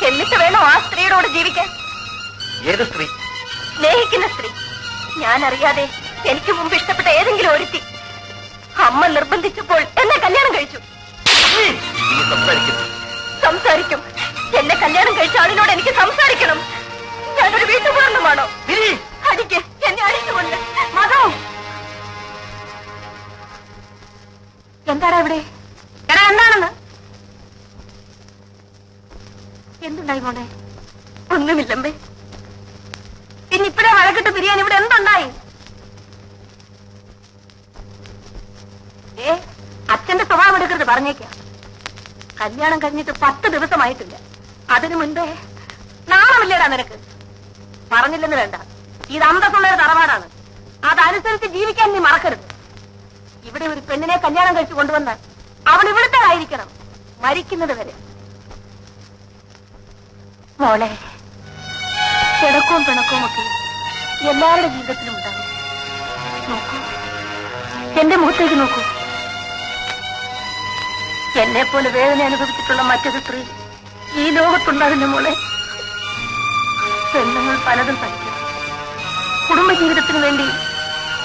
A: എന്നിട്ട് വേണോ ആ സ്ത്രീയോട് ജീവിക്കാൻ?
B: ഏത് സ്ത്രീ?
A: സ്നേഹിക്കുന്ന സ്ത്രീ. ഞാൻ അറിയാതെ എനിക്ക് മുമ്പ് ഇഷ്ടപ്പെട്ട ഏതെങ്കിലും ഒരുത്തി അമ്മ നിർബന്ധിച്ചപ്പോൾ എന്നെ കല്യാണം കഴിച്ചു.
B: നീ സംസാരിക്കുന്നു.
A: സംസാരിക്കും. എന്നെ കല്യാണം കഴിച്ച ആളിനോട് എനിക്ക് സംസാരിക്കണം. ഞാനൊരു വീട്ടുപൂർണ്ണമാണോ? അടിക്ക്, എന്നെ അടിച്ചുകൊണ്ട്. മധു, എന്താടാ ഇവിടെ? എടാ, എന്താണെന്ന്? എന്തുണ്ടായി മോനെ? ഒന്നുമില്ലമ്പേ. ഇനിയിപ്പഴേ വഴക്കിട്ട് പിരിയാൻ ഇവിടെ എന്തുണ്ടായി? അച്ഛന്റെ സ്വഭാവം എടുക്കരുത്, പറഞ്ഞേക്കാം. കല്യാണം കഴിഞ്ഞിട്ട് 10 ദിവസമായിട്ടില്ല. അതിനു മുൻപേ നാണമില്ലേടാ നിനക്ക്? പറഞ്ഞില്ലെന്ന് വേണ്ട, ഇത് അന്തസ്സുള്ളൊരു തറവാടാണ്. അതനുസരിച്ച് ജീവിക്കാൻ നീ മറക്കരുത്. ഇവിടെ ഒരു പെണ്ണിനെ കല്യാണം കഴിച്ചു കൊണ്ടുവന്നാൽ അവൾ ഇവിടുത്തേതായിരിക്കണം, മരിക്കുന്നത് വരെ. മോളെ, കിടക്കവും പിണക്കവും ഒക്കെ എല്ലാവരുടെ ജീവിതത്തിലും ഉണ്ടാകും. നോക്കൂ, എന്റെ മുഖത്തേക്ക് നോക്കൂ. എന്നെ പോലെ വേദന അനുഭവിച്ചിട്ടുള്ള മറ്റൊരു സ്ത്രീ ഈ ലോകത്തുണ്ടാകുന്ന മോളെ. പെണ്ണുങ്ങൾ പലതും സഹിക്കണം. കുടുംബജീവിതത്തിന് വേണ്ടി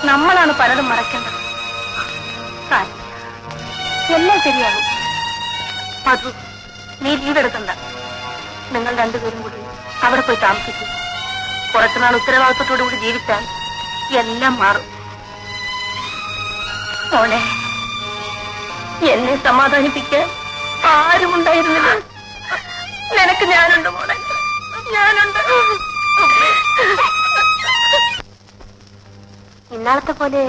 A: നമ്മളാണ് പലതും മറക്കേണ്ടത്. എല്ലാം ശരിയാകും. മധു, നീ ലീവ് എടുക്കണ്ട. നിങ്ങൾ രണ്ടുപേരും കൂടി അവിടെ പോയി താമസിക്കും. കുറച്ചുനാൾ ഉത്തരവാദിത്വത്തോടു കൂടി ജീവിച്ചാൽ എല്ലാം മാറും. മോളെ, എന്നെ സമാധാനിപ്പിക്കാൻ ആരുമുണ്ടായിരുന്നില്ല. നിനക്ക് ഞാനുണ്ട് മോളെ, ഞാനുണ്ട്. ഇന്നാളത്തെ പോലെ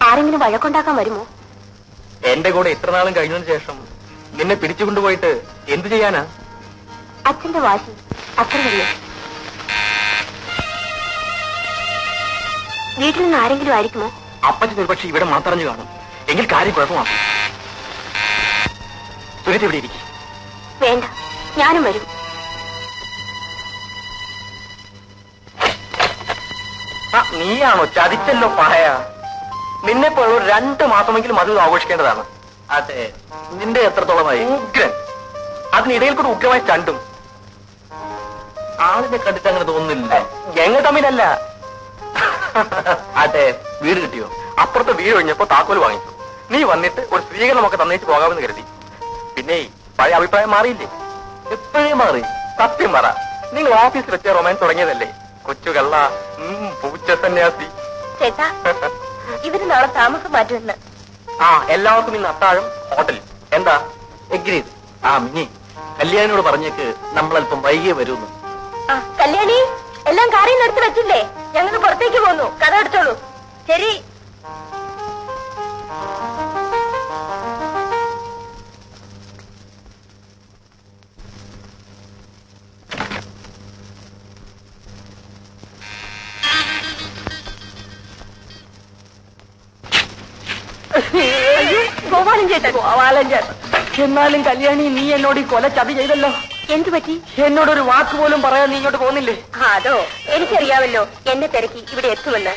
A: ആരെങ്കിലും വഴക്കുണ്ടാക്കാൻ വരുമോ?
D: എന്റെ കൂടെ ഇത്ര നാളും കഴിഞ്ഞതിന് ശേഷം നിന്നെ പിടിച്ചുകൊണ്ടുപോയിട്ട് എന്തു ചെയ്യാനാ?
A: അച്ഛന്റെ വാശി അത്ര വലിയ. വീട്ടിൽ നിന്ന് ആരെങ്കിലും ആയിരിക്കുമോ?
D: അപ്പച്ചൻ ഒരുപക്ഷെ ഇവിടെ മാത്രഞ്ഞു കാണും. എങ്കിൽ കാര്യം കുഴപ്പമാക്കും. സുരേഷ് ഇവിടെ ഇരിക്കും.
A: വേണ്ട, ഞാനും വരും.
D: നീയാണോ ചതിച്ചല്ലോ പായ? നിന്നെ പോലെ 2 മാസമെങ്കിലും അത് ആഘോഷിക്കേണ്ടതാണ്.
B: അതെ, നിന്റെ എത്രത്തോളമായി?
D: ഉഗ്രൻ. അതിനിടയിൽ കൂടെ ഉഗ്രമായി ചണ്ടും.
B: ആളിനെ കണ്ടിട്ട് അങ്ങനെ തോന്നുന്നില്ല.
D: ഞങ്ങൾ തമ്മിലല്ല.
B: ആട്ടെ, വീട് കിട്ടിയോ?
D: അപ്പുറത്തെ വീട് കഴിഞ്ഞപ്പോ താക്കോല് വാങ്ങിച്ചു. നീ വന്നിട്ട് ഒരു സ്വീകരണമൊക്കെ തന്നേച്ച് പോകാമെന്ന് കരുതി. പിന്നെ പഴയ അഭിപ്രായം മാറിയില്ലേ?
B: എപ്പോഴേ മാറി.
D: സത്യം പറ, നിങ്ങൾ ഓഫീസിൽ വെച്ച റൊമാൻസ് തുടങ്ങിയതല്ലേ? കൊച്ചുകള്ള, പൂച്ച സന്യാസി.
A: ചേട്ടാ, ഇവര് നാളെ താമസം മാറ്റുമെന്ന്.
D: ആ, എല്ലാവർക്കും ഇന്ന് അത്താഴം ഹോട്ടലിൽ. എന്താ?
B: എഗ്രീഡ്. ആ മിനി, കല്യാണിയോട് പറഞ്ഞേക്ക് നമ്മളല്പം വൈകിയേ വരുന്നു.
A: ആ കല്യാണി, എല്ലാം കാറിൽ നിന്ന് എടുത്ത് വെച്ചില്ലേ? ഞങ്ങൾ പുറത്തേക്ക് പോന്നു. കഥ അടച്ചോളൂ. ശരി. ഗോപാലൻ ചേട്ടൻ.
C: ഗോപാലൻ ചേട്ടൻ. എന്നാലും കല്യാണി, നീ എന്നോട് ഈ കൊല ചതി ചെയ്തല്ലോ.
A: എന്തു പറ്റി?
C: എന്നോടൊരു വാക്ക് പോലും പറയാൻ നീ ഇങ്ങോട്ട് പോകുന്നില്ലേ?
A: അതോ, എനിക്കറിയാമല്ലോ എന്നെ തിരക്കി ഇവിടെ എത്തുമെന്ന്.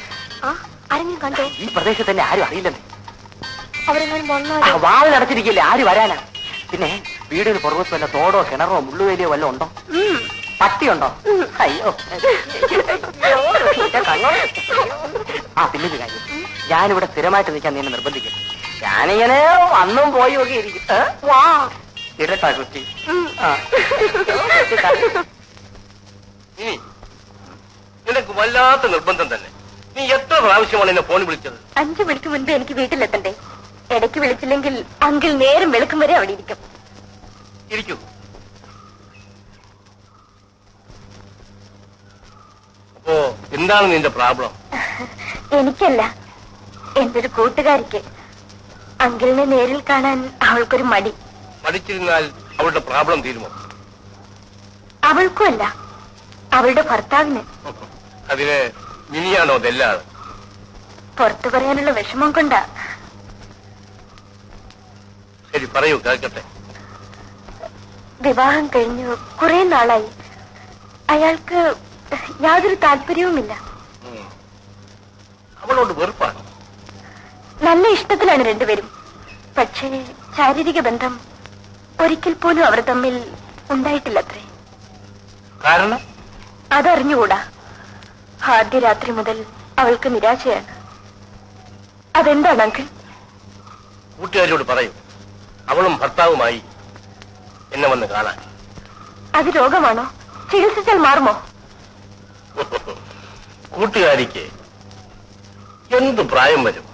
A: ആ, ആരെങ്കിലും കണ്ടോ?
C: ഈ പ്രദേശത്ത് തന്നെ ആരും അറിയില്ലെന്നേ.
A: അവരെങ്ങനെ വന്നാലോ?
C: വാളിനടച്ചിരിക്കില്ലേ, ആര് വരാനാ? പിന്നെ വീടിന് പുറകത്ത് വല്ല തോടോ കിണറോ മുള്ളുവേലിയോ വല്ല ഉണ്ടോ? പട്ടിയുണ്ടോ? അയ്യോ. ആ, പിന്നൊരു കാര്യം, ഞാനിവിടെ സ്ഥിരമായിട്ട് നിൽക്കാൻ നീ എന്നെ നിർബന്ധിക്കും. ഞാനിങ്ങനെ വന്നും പോയി ഒക്കെ ഇരിക്കും. വാ ഇടട്ടാ കുട്ടി.
D: നിനക്ക് വല്ലാത്ത നിർബന്ധം തന്നെ. നീ എത്ര പ്രാവശ്യമാണ് എന്നെ ഫോൺ വിളിച്ചത്?
A: 5 മിനിറ്റ് മുൻപ് എനിക്ക് വീട്ടിലെത്തണ്ടേ. ഇടയ്ക്ക് വിളിച്ചില്ലെങ്കിൽ അങ്കിൾ നേരം വെളുക്കും വരെ അവിടെ ഇരിക്കും.
D: ഇരിക്കൂ. അപ്പോ എന്താണ് നിന്റെ പ്രോബ്ലം?
A: എനിക്കല്ല, എന്റെ ഒരു കൂട്ടുകാരിക്ക്. അങ്കിളിനെ നേരിൽ കാണാൻ അവൾക്കൊരു മടി.
D: പഠിച്ചിരുന്നാൽ അവളുടെ പ്രോബ്ലം തീരുമോ?
A: അവൾക്കും അല്ല, അവളുടെ ഭർത്താവിന്.
D: അതിന് മിനിയാണോ ഇതെല്ലാം?
A: പുറത്തു പറയാനുള്ള വിഷമം കൊണ്ടാ.
D: ശരി, പറയൂ, കേൾക്കട്ടെ.
A: വിവാഹം കഴിഞ്ഞു കുറെ നാളായി. അയാൾക്ക് യാതൊരു താല്പര്യവുമില്ല.
D: അവളോട് വെറുപ്പാണ്?
A: നല്ല ഇഷ്ടത്തിലാണ് രണ്ടുപേരും. പക്ഷേ ശാരീരിക ബന്ധം ഒരിക്കൽ പോലും അവർ തമ്മിൽ ഉണ്ടായിട്ടില്ലത്രേ.
D: കാരണം?
A: അതറിഞ്ഞുകൂടാ. ആദ്യ രാത്രി മുതൽ അവൾക്ക് നിരാശയാണ്. അതെന്താണ് അങ്കിൾ?
D: കൂട്ടുകാരിയോട് പറയൂ, അവളും ഭർത്താവുമായി എന്നെ വന്ന് കാണാൻ.
A: അത് രോഗമാണോ? ചികിത്സിച്ചാൽ മാറുമോ?
D: കൂട്ടുകാരിക്ക് എന്ത് പ്രായം വരും?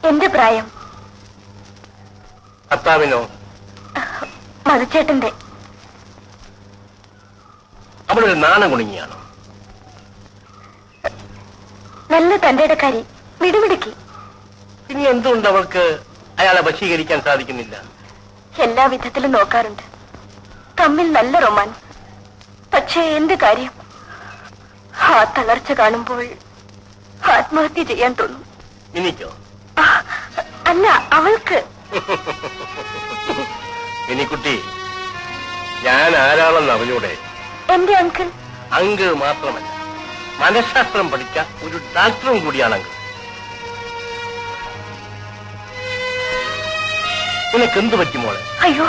A: എന്റെ പ്രായം.
D: ഭർത്താവിനോ?
A: മധുച്ചേട്ടന്റെ.
D: അവളൊരു നാണം കുണുങ്ങിയാണോ?
A: നല്ല തന്റെടക്കാരി, മിടുമിടുക്കി.
D: ഇനി എന്തുകൊണ്ട് അവൾക്ക് അയാളെ വശീകരിക്കാൻ സാധിക്കുന്നില്ല?
A: എല്ലാ വിധത്തിലും നോക്കാറുണ്ട്. തമ്മിൽ നല്ല റൊമാൻസ്. പക്ഷേ എന്ത് കാര്യം? ആ തളർച്ച കാണുമ്പോൾ ആത്മഹത്യ ചെയ്യാൻ തോന്നും.
D: എനിക്കോ?
A: അല്ല, അവൾക്ക്.
D: എനിക്കുട്ടി, ഞാൻ ആരാണെന്ന് അറിഞ്ഞൂടെ?
A: എന്റെ അങ്കിൾ.
D: അങ്കിൾ മാത്രമല്ല, മനഃശാസ്ത്രം പഠിച്ച ഒരു ഡാക്ടറും കൂടിയാണ് അങ്കിൾ. നിനക്കെന്തു പറ്റി മോളെ?
A: അയ്യോ,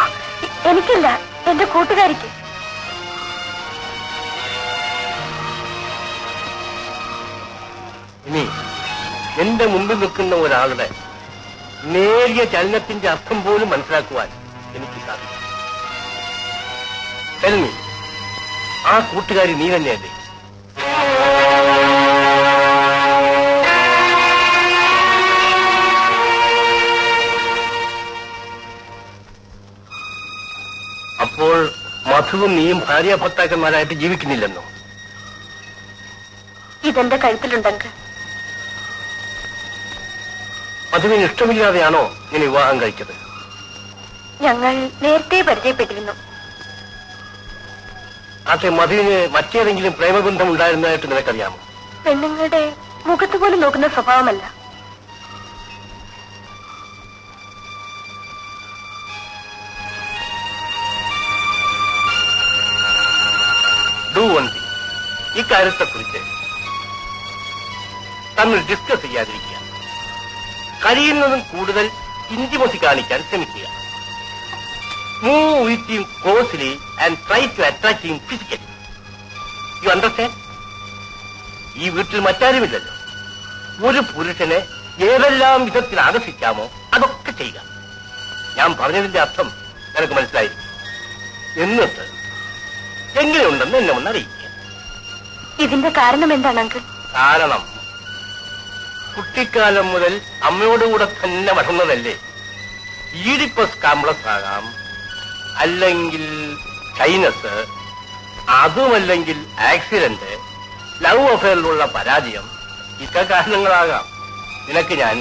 A: എനിക്കല്ല, എന്റെ കൂട്ടുകാരിക്ക്.
D: ഇനി എന്റെ മുമ്പിൽ നിൽക്കുന്ന ഒരാളുടെ നേരിയ ചലനത്തിന്റെ അർത്ഥം പോലും മനസ്സിലാക്കുവാൻ എനിക്ക് സാധിക്കും. Tell me, ആ കൂട്ടുകാരി നീ തന്നെയല്ലേ? അപ്പോൾ മധുവും നീയും ഭാര്യ ഭർത്താക്കന്മാരായിട്ട് ജീവിക്കുന്നില്ലെന്നോ?
A: ഇതെന്റെ കഴുത്തിലുണ്ടെങ്കിൽ.
D: മധുവിന് ഇഷ്ടമില്ലാതെയാണോ ഞാൻ വിവാഹം കഴിച്ചത്?
A: ഞങ്ങൾ നേരത്തെ പരിചയപ്പെട്ടിരുന്നു.
D: ആട്ടെ, മധുവിന് മറ്റേതെങ്കിലും പ്രേമബന്ധം ഉണ്ടായിരുന്നതായിട്ട് നിനക്കറിയാമോ?
A: പെണ്ണുങ്ങളുടെ മുഖത്ത് പോലും നോക്കുന്ന സ്വഭാവമല്ല.
D: ഡു വൺ തിങ്, ഇക്കാര്യത്തെക്കുറിച്ച് തമ്മിൽ ഡിസ്കസ് ചെയ്യാതിരിക്കുക. കഴിയുന്നതും കൂടുതൽ ഇന്റിമസി കാണിക്കാൻ ശ്രമിക്കുക. Move with him closely and try to attract him physically. You understand? ഈ വീട്ടിൽ മറ്റാരുമില്ലല്ലോ. ഒരു പുരുഷനെ ഏതെല്ലാം വിധത്തിൽ ആകർഷിക്കാമോ അതൊക്കെ ചെയ്യുക. ഞാൻ പറഞ്ഞതിന്റെ അർത്ഥം നിനക്ക് മനസ്സിലായി. എന്നിട്ട് എങ്ങനെയുണ്ടെന്ന് എന്നെ ഒന്ന് അറിയിക്കുക.
A: ഇതിന്റെ കാരണം എന്താണ് അങ്കിൾ?
D: കാരണം കുട്ടിക്കാലം മുതൽ അമ്മയോടുകൂടെ തന്നെ വളർന്നതല്ലേ. ഈഡിപ്പസ് കോംപ്ലക്സ് ആകാം, അല്ലെങ്കിൽ ഷൈനസ്, അതുമല്ലെങ്കിൽ ആക്സിഡന്റ്, ലവ് അഫെയറിലുള്ള പരാജയം, ഇക്ക കാരണങ്ങളാകാം. നിനക്ക് ഞാൻ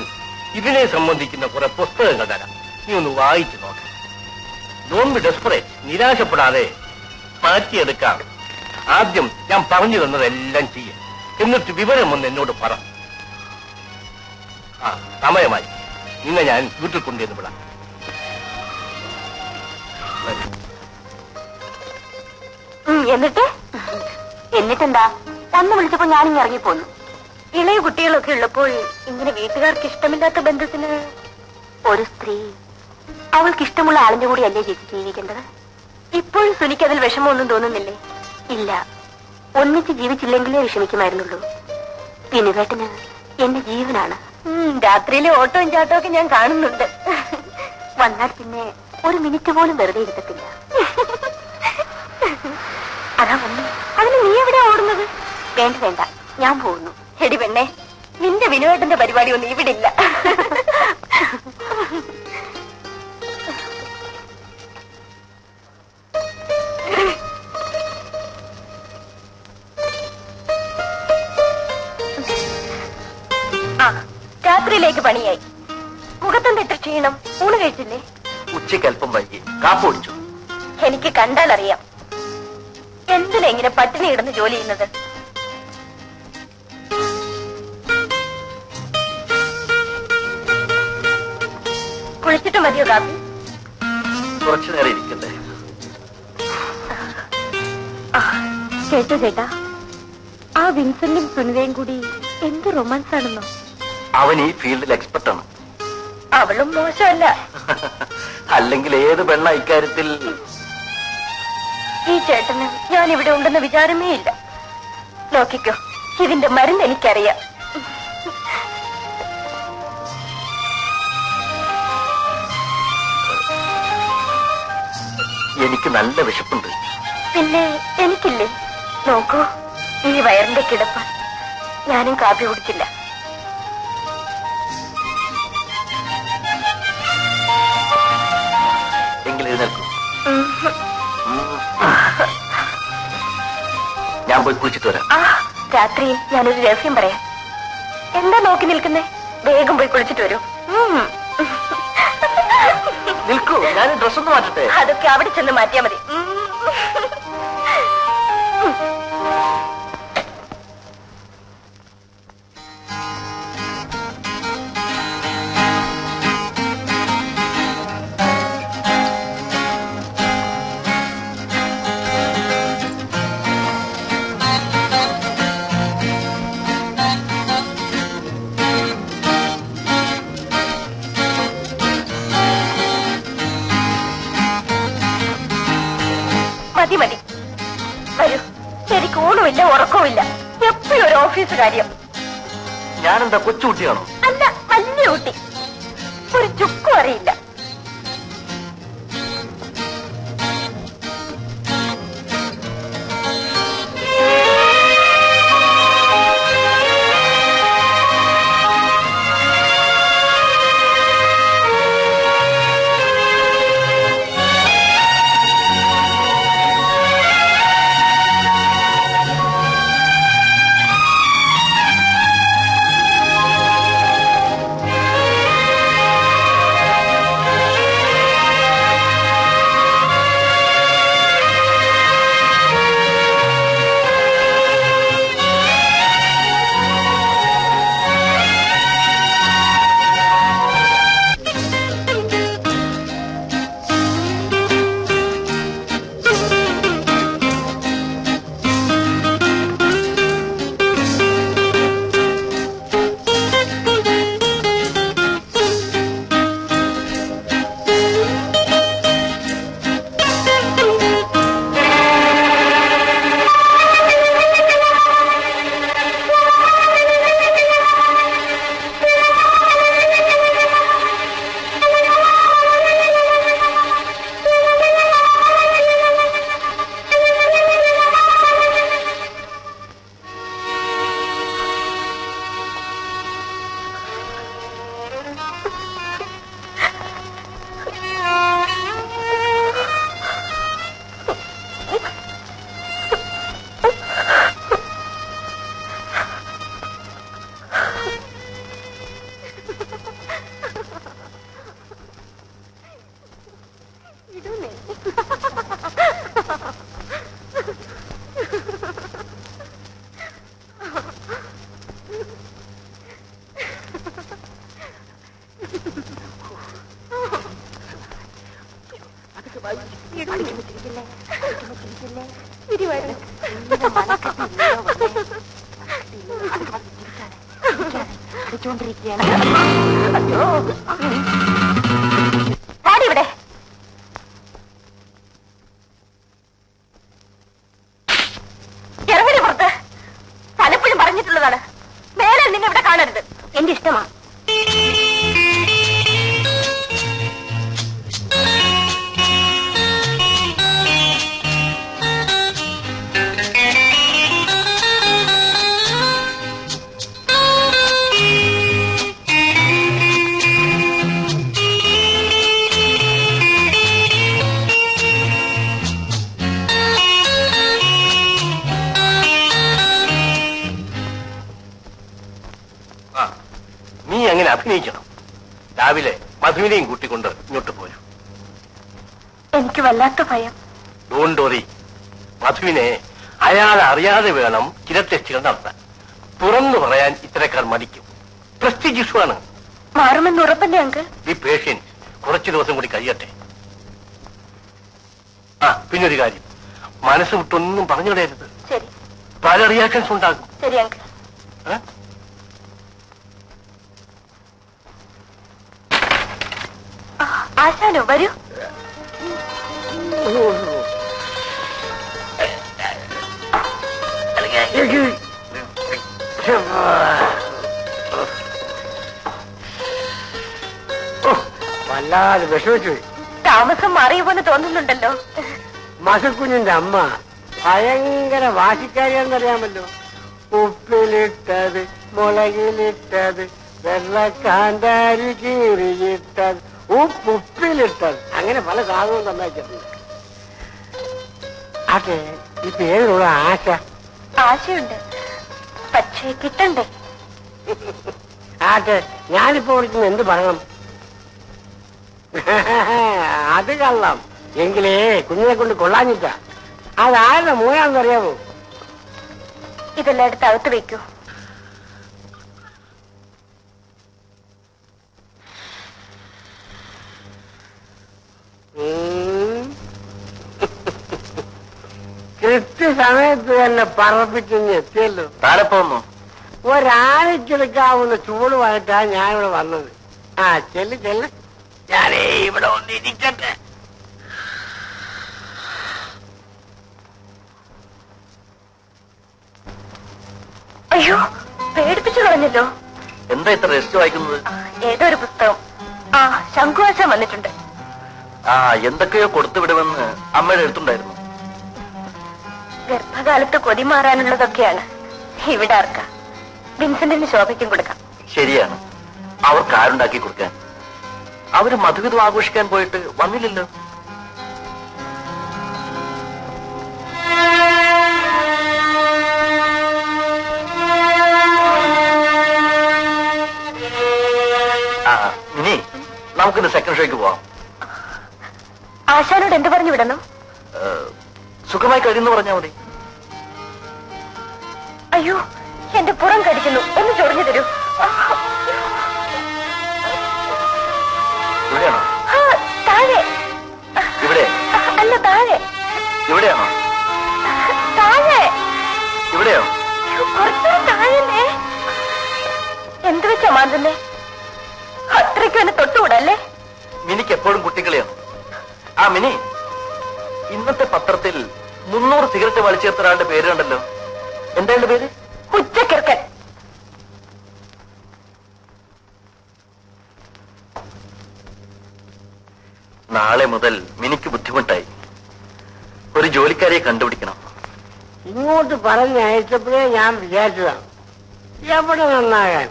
D: ഇതിനെ സംബന്ധിക്കുന്ന കുറെ പുസ്തകങ്ങൾ തരാം, നീ ഒന്ന് വായിച്ചു നോക്കാം. ഡോണ്ട് ബി ഡെസ്പറേറ്റ്, നിരാശപ്പെടാതെ മാറ്റിയെടുക്കാം. ആദ്യം ഞാൻ പറഞ്ഞു തന്നതെല്ലാം ചെയ്യും, എന്നിട്ട് വിവരം ഒന്ന് എന്നോട് പറ. സമയമായി, നിന്നെ ഞാൻ വീട്ടിൽ കൊണ്ടുവന്ന് വിടാം.
A: എന്നിട്ടെന്താ, ഒന്ന് വിളിച്ചപ്പോ ഞാനിങ്ങ് ഇറങ്ങിപ്പോന്നു. ഇളയ കുട്ടികളൊക്കെ ഉള്ളപ്പോൾ ഇങ്ങനെ വീട്ടുകാർക്ക് ഇഷ്ടമില്ലാത്ത ബന്ധത്തിന് ഒരു സ്ത്രീ അവൾക്ക് ഇഷ്ടമുള്ള ആളിന്റെ കൂടി അല്ലേ ചേച്ചി ജീവിക്കേണ്ടത്? ഇപ്പോഴും സുനിക്ക് അതിൽ വിഷമമൊന്നും തോന്നുന്നില്ലേ? ഇല്ല, ഒന്നിച്ച് ജീവിച്ചില്ലെങ്കിലേ വിഷമിക്കുമായിരുന്നുള്ളൂ. പിന്നുകേട്ടന് എന്റെ ജീവനാണ്. രാത്രിയിലെ ഓട്ടവും ചാട്ടവും ഒക്കെ ഞാൻ കാണുന്നുണ്ട്. വന്നാൽ പിന്നെ ഒരു മിനിറ്റ് പോലും വെറുതെ ഇരുത്തത്തില്ല. അതാ വന്നു. അതിന് നീ എവിടെയാ ഓടുന്നത്? വേണ്ട വേണ്ട, ഞാൻ പോകുന്നു. എടി പെണ്ണെ, നിന്റെ വിനുവേട്ടന്റെ പരിപാടി ഒന്നും ഇവിടെ ഇല്ല. രാത്രിയിലേക്ക് പണിയായി. മുഖത്തെന്ത് എത്ര ക്ഷീണം? ഊണ് കഴിച്ചില്ലേ?
B: ഉച്ചയ്ക്ക് അല്പം വൈകി, കാപ്പ് ഒഴിച്ചു.
A: എനിക്ക് കണ്ടാൽ അറിയാം എന്തിനാ ഇങ്ങനെ പട്ടിണി കിടന്ന് ജോലി ചെയ്യുന്നത്. കുളിച്ചിട്ട് മതിയോ കാപ്പി?
B: കുറച്ചു നേരം ഇരിക്കട്ടെ.
A: കേട്ടോ ചേട്ടാ, ആ വിൻസെന്റും സുനിതയും കൂടി എന്ത് റൊമാൻസ് ആണെന്നോ.
B: അവൻ ഈ ഫീൽഡിൽ എക്സ്പെർട്ടാണ്.
A: അവളും മോശമല്ല.
B: അല്ലെങ്കിൽ ഏത് പെണ്ണ ഇക്കാര്യത്തിൽ?
A: ഈ ചേട്ടന് ഞാൻ ഇവിടെ ഉണ്ടെന്ന വിചാരമേ ഇല്ല. നോക്കിക്കോ, ഇതിന്റെ മരുന്ന് എനിക്കറിയാം.
B: എനിക്ക് നല്ല വിശപ്പുണ്ട്.
A: പിന്നെ എനിക്കില്ലേ? നോക്കൂ, ഈ വയറിന്റെ കിടപ്പ്. ഞാനും കാപ്പി കുടിച്ചില്ല.
B: എങ്കിൽ എഴുന്നേൽക്കൂ. ഞാൻ പോയി കുളിച്ചിട്ട് വരാം.
A: രാത്രി ഞാനൊരു രഹസ്യം പറയാം. എന്താ നോക്കി നിൽക്കുന്നേ? വേഗം പോയി കുളിച്ചിട്ട് വരൂ.
B: നിൽക്കൂ, ഞാൻ ഡ്രസ്സൊന്ന് മാറ്റട്ടെ.
A: അതൊക്കെ അവിടെ ചെന്ന് മാറ്റിയാ മതി. മതി മതി, വരൂ. എനിക്ക് ഊണുമില്ല, ഉറക്കവുമില്ല, എപ്പോഴും ഒരു ഓഫീസ് കാര്യം.
B: ഞാനെന്താ കൊച്ചുകുട്ടിയാണോ?
A: അല്ല, വലിയ കുട്ടി. ഒരു ചുക്കും അറിയില്ല. ഇവിടെ ഇറങ്ങി പുറത്ത്. പലപ്പോഴും പറഞ്ഞിട്ടുള്ളതാണ്, മേലെ നിന്നെ ഇവിടെ കാണരുത്. എന്റെ ഇഷ്ടമാണ്.
D: നീ അങ്ങനെ അഭിനയിക്കണം. രാവിലെ മധുവിനെയും കൂട്ടിക്കൊണ്ട് ഇങ്ങോട്ട് പോരും.
A: എനിക്ക് വല്ലാത്ത ഭയം.
D: Don't worry. മധുവിനെ അയാൾ അറിയാതെ വേണം ചില ടെസ്റ്റുകൾ നടത്താൻ. തുറന്നു പറയാൻ ഇത്തരക്കാർ മടിക്കും. പ്രസ്റ്റീജ് ഇഷ്യൂ ആണ്.
A: മാറുമെന്ന് ഉറപ്പല്ലേ അങ്കിൾ?
D: ഈ പേഷ്യൻസ് കുറച്ചു ദിവസം കൂടി കഴിയട്ടെ. പിന്നൊരു കാര്യം, മനസ്സ് വിട്ടൊന്നും പറഞ്ഞിടരുത്.
A: ശരി.
D: പല റിയാക്ഷൻസ് ഉണ്ടാകും.
A: ശരി അങ്കിൾ. ആശാനോ, വരൂ.
E: വല്ലാതെ വിഷമിച്ചു.
A: താമസം മാറിയപോലെ തോന്നുന്നുണ്ടല്ലോ.
E: മസക്കുഞ്ഞിന്റെ അമ്മ ഭയങ്കര വാശിക്കാരിയാണെന്നറിയാമല്ലോ. ഉപ്പിലിട്ടത്, മുളകിലിട്ടത്, വെള്ളക്കാന്താരി കീറിയിട്ടത്, ഉപ്പിലിട്ടത്, അങ്ങനെ പല സാധനവും തന്നയച്ചിട്ടുണ്ട്. അതെ, ഇപ്പൊ ഏതിനുള്ള ആശ?
A: ആശയുണ്ട്, പക്ഷേ കിട്ടണ്ടേ.
E: ആട്ടെ, ഞാനിപ്പോ വിളിക്കുന്ന എന്ത് പറയണം? അത് കള്ളം. എങ്കിലേ കുഞ്ഞിനെ കൊണ്ട് കൊള്ളാഞ്ഞിട്ടാ. അതാരുടെ മൂന്നാണെന്നറിയാമോ?
A: ഇതെല്ലാം എടുത്ത് അകത്ത് വെക്കൂ.
E: കൃത്യസമയത്ത് തന്നെ പറപ്പിച്ചെന്ന് എത്തിയല്ലോ.
D: താരപ്പോന്നു
E: ഒരാഴ്ചെടുക്കാവുന്ന ചൂടുമായിട്ടാ ഞാനിവിടെ വന്നത്. ചെല്ല് ചെല്ല്. ഞാനേ ഇവിടെ ഒന്നിരിക്കട്ടെ.
A: അയ്യോ, പേടിപ്പിച്ചു കളഞ്ഞല്ലോ.
B: എന്താ ഇത്ര രജിസ്റ്റർ വായിക്കുന്നത്?
A: ഏതോ ഒരു പുസ്തകം. ശംഖുവാശം വന്നിട്ടുണ്ട്.
B: എന്തൊക്കെയോ കൊടുത്തു വിടുമെന്ന് അമ്മയുടെ അടുത്തുണ്ടായിരുന്നു.
A: ഗർഭകാലത്ത് കൊതി മാറാനുള്ളതൊക്കെയാണ്. ഇവിടെ ആർക്കാ? വിൻസെന്റിന് ശോഭയ്ക്കും കൊടുക്കാം.
B: ശരിയാണ്, അവർക്ക് ആരുണ്ടാക്കി കൊടുക്കാൻ? അവര് മധുവിധം ആഘോഷിക്കാൻ പോയിട്ട് വന്നില്ലല്ലോ. ഇനി നമുക്കിന്ന് സെക്കൻഡ് ഷോയ്ക്ക് പോവാം.
A: ആശാനോട് എന്ത് പറഞ്ഞു വിടണം?
B: സുഖമായി കഴിയുന്നു പറഞ്ഞാൽ മതി.
A: അയ്യോ, എന്റെ പുറം കടിക്കുന്നു, ഒന്ന് ചൊറിഞ്ഞു തരൂ.
B: ഇവിടെയാണോ?
A: താഴെ.
B: ഇവിടെ
A: അല്ല, താഴെ.
B: ഇവിടെയാണോ?
A: താഴെ.
B: ഇവിടെയോ?
A: കുറച്ചുകൂടി താഴെ. എന്ത് വെച്ചാ മാന്തുന്നേ? അത്രയ്ക്കും എന്നെ തൊട്ടുകൂടല്ലേ?
B: മിനിക്ക് എപ്പോഴും കുട്ടികളെയാണ്. മിനി, ഇന്നത്തെ പത്രത്തിൽ 300 സിഗരറ്റ് വലിച്ചേർത്ത ഒരാളുടെ പേര് കണ്ടല്ലോ. എന്താ പേര്?
A: ഉച്ചക്കിർക്കൻ.
B: നാളെ മുതൽ മിനിക്ക് ബുദ്ധിമുട്ടായി. ഒരു ജോലിക്കാരിയെ കണ്ടുപിടിക്കണം.
E: ഇങ്ങോട്ട് പറഞ്ഞയച്ചപ്പോഴേ ഞാൻ വിചാരിച്ചതാണ്, എവിടെ നന്നാകാൻ.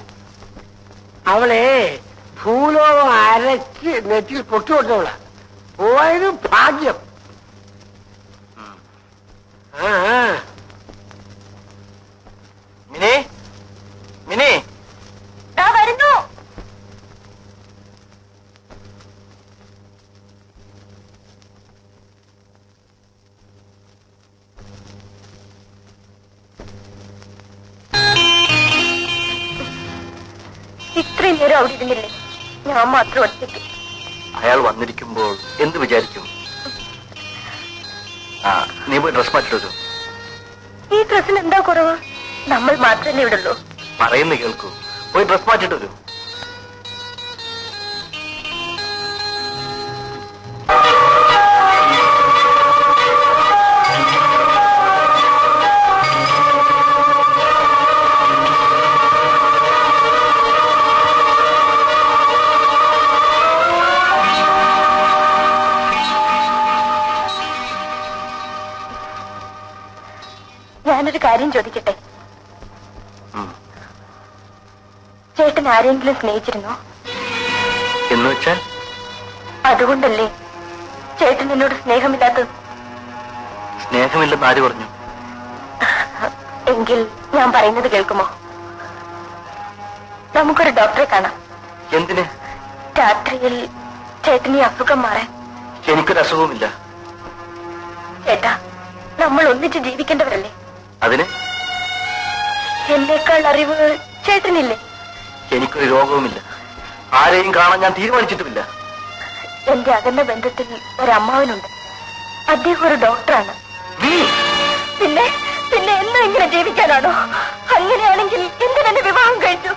E: അവളെ ഭൂലോകം അരച്ച് നെറ്റിൽ പൊട്ടുകൊട്ടവളാ. പോയത് ഭാഗ്യം.
B: മിനി, മിനി,
A: വരുന്നു. ഇത്രയും നേരം അവിടെ ഇരുന്നില്ലേ? ഞാൻ മാത്രം ഒറ്റയ്ക്ക്.
B: അയാൾ വന്നിരിക്കുമ്പോൾ എന്ത് വിചാരിക്കും? നീ പോയി ഡ്രസ് മാറ്റിട്ട് വരൂ.
A: ഈ ഡ്രസ്സിന് എന്താ കുറവ്? നമ്മൾ മാത്രമല്ലേ ഇവിടെ ഉള്ളൂ.
B: പറയുന്നു കേൾക്കൂ. പോയി ഡ്രസ് മാറ്റിട്ട് വരൂ.
A: ഞാനൊരു കാര്യം ചോദിക്കട്ടെ? ചേട്ടൻ ആരെങ്കിലും സ്നേഹിച്ചിരുന്നോ?
B: എന്ന് വെച്ചാൽ?
A: അതുകൊണ്ടല്ലേ ചേട്ടൻ എന്നോട് സ്നേഹമില്ലാത്തത്?
B: സ്നേഹമില്ലെന്ന് ആര് പറഞ്ഞു?
A: എങ്കിൽ ഞാൻ പറയുന്നത് കേൾക്കുമോ? നമുക്കൊരു ഡോക്ടറെ കാണാം.
B: എന്തിന്?
A: രാത്രിയിൽ ചേട്ടന് ഈ അസുഖം മാറാൻ.
B: എനിക്കൊരു അസുഖവുമില്ല.
A: ചേട്ടാ, നമ്മൾ ഒന്നിച്ച് ജീവിക്കേണ്ടവരല്ലേ?
B: അതിന്?
A: എന്നേക്കാൾ അറിവ് ചേട്ടനില്ലേ?
B: എനിക്കൊരു രോഗവുമില്ല. ആരെയും കാണാൻ ഞാൻ തീരുമാനിച്ചിട്ടുമില്ല.
A: എന്റെ അകന്ന ബന്ധത്തിൽ ഒരമ്മാവനുണ്ട്. അദ്ദേഹം ഒരു ഡോക്ടറാണ്. പിന്നെ പിന്നെ എന്നും ഇങ്ങനെ ജീവിക്കാനാണോ? അങ്ങനെയാണെങ്കിൽ എന്തിനെന്നെ വിവാഹം കഴിച്ചു?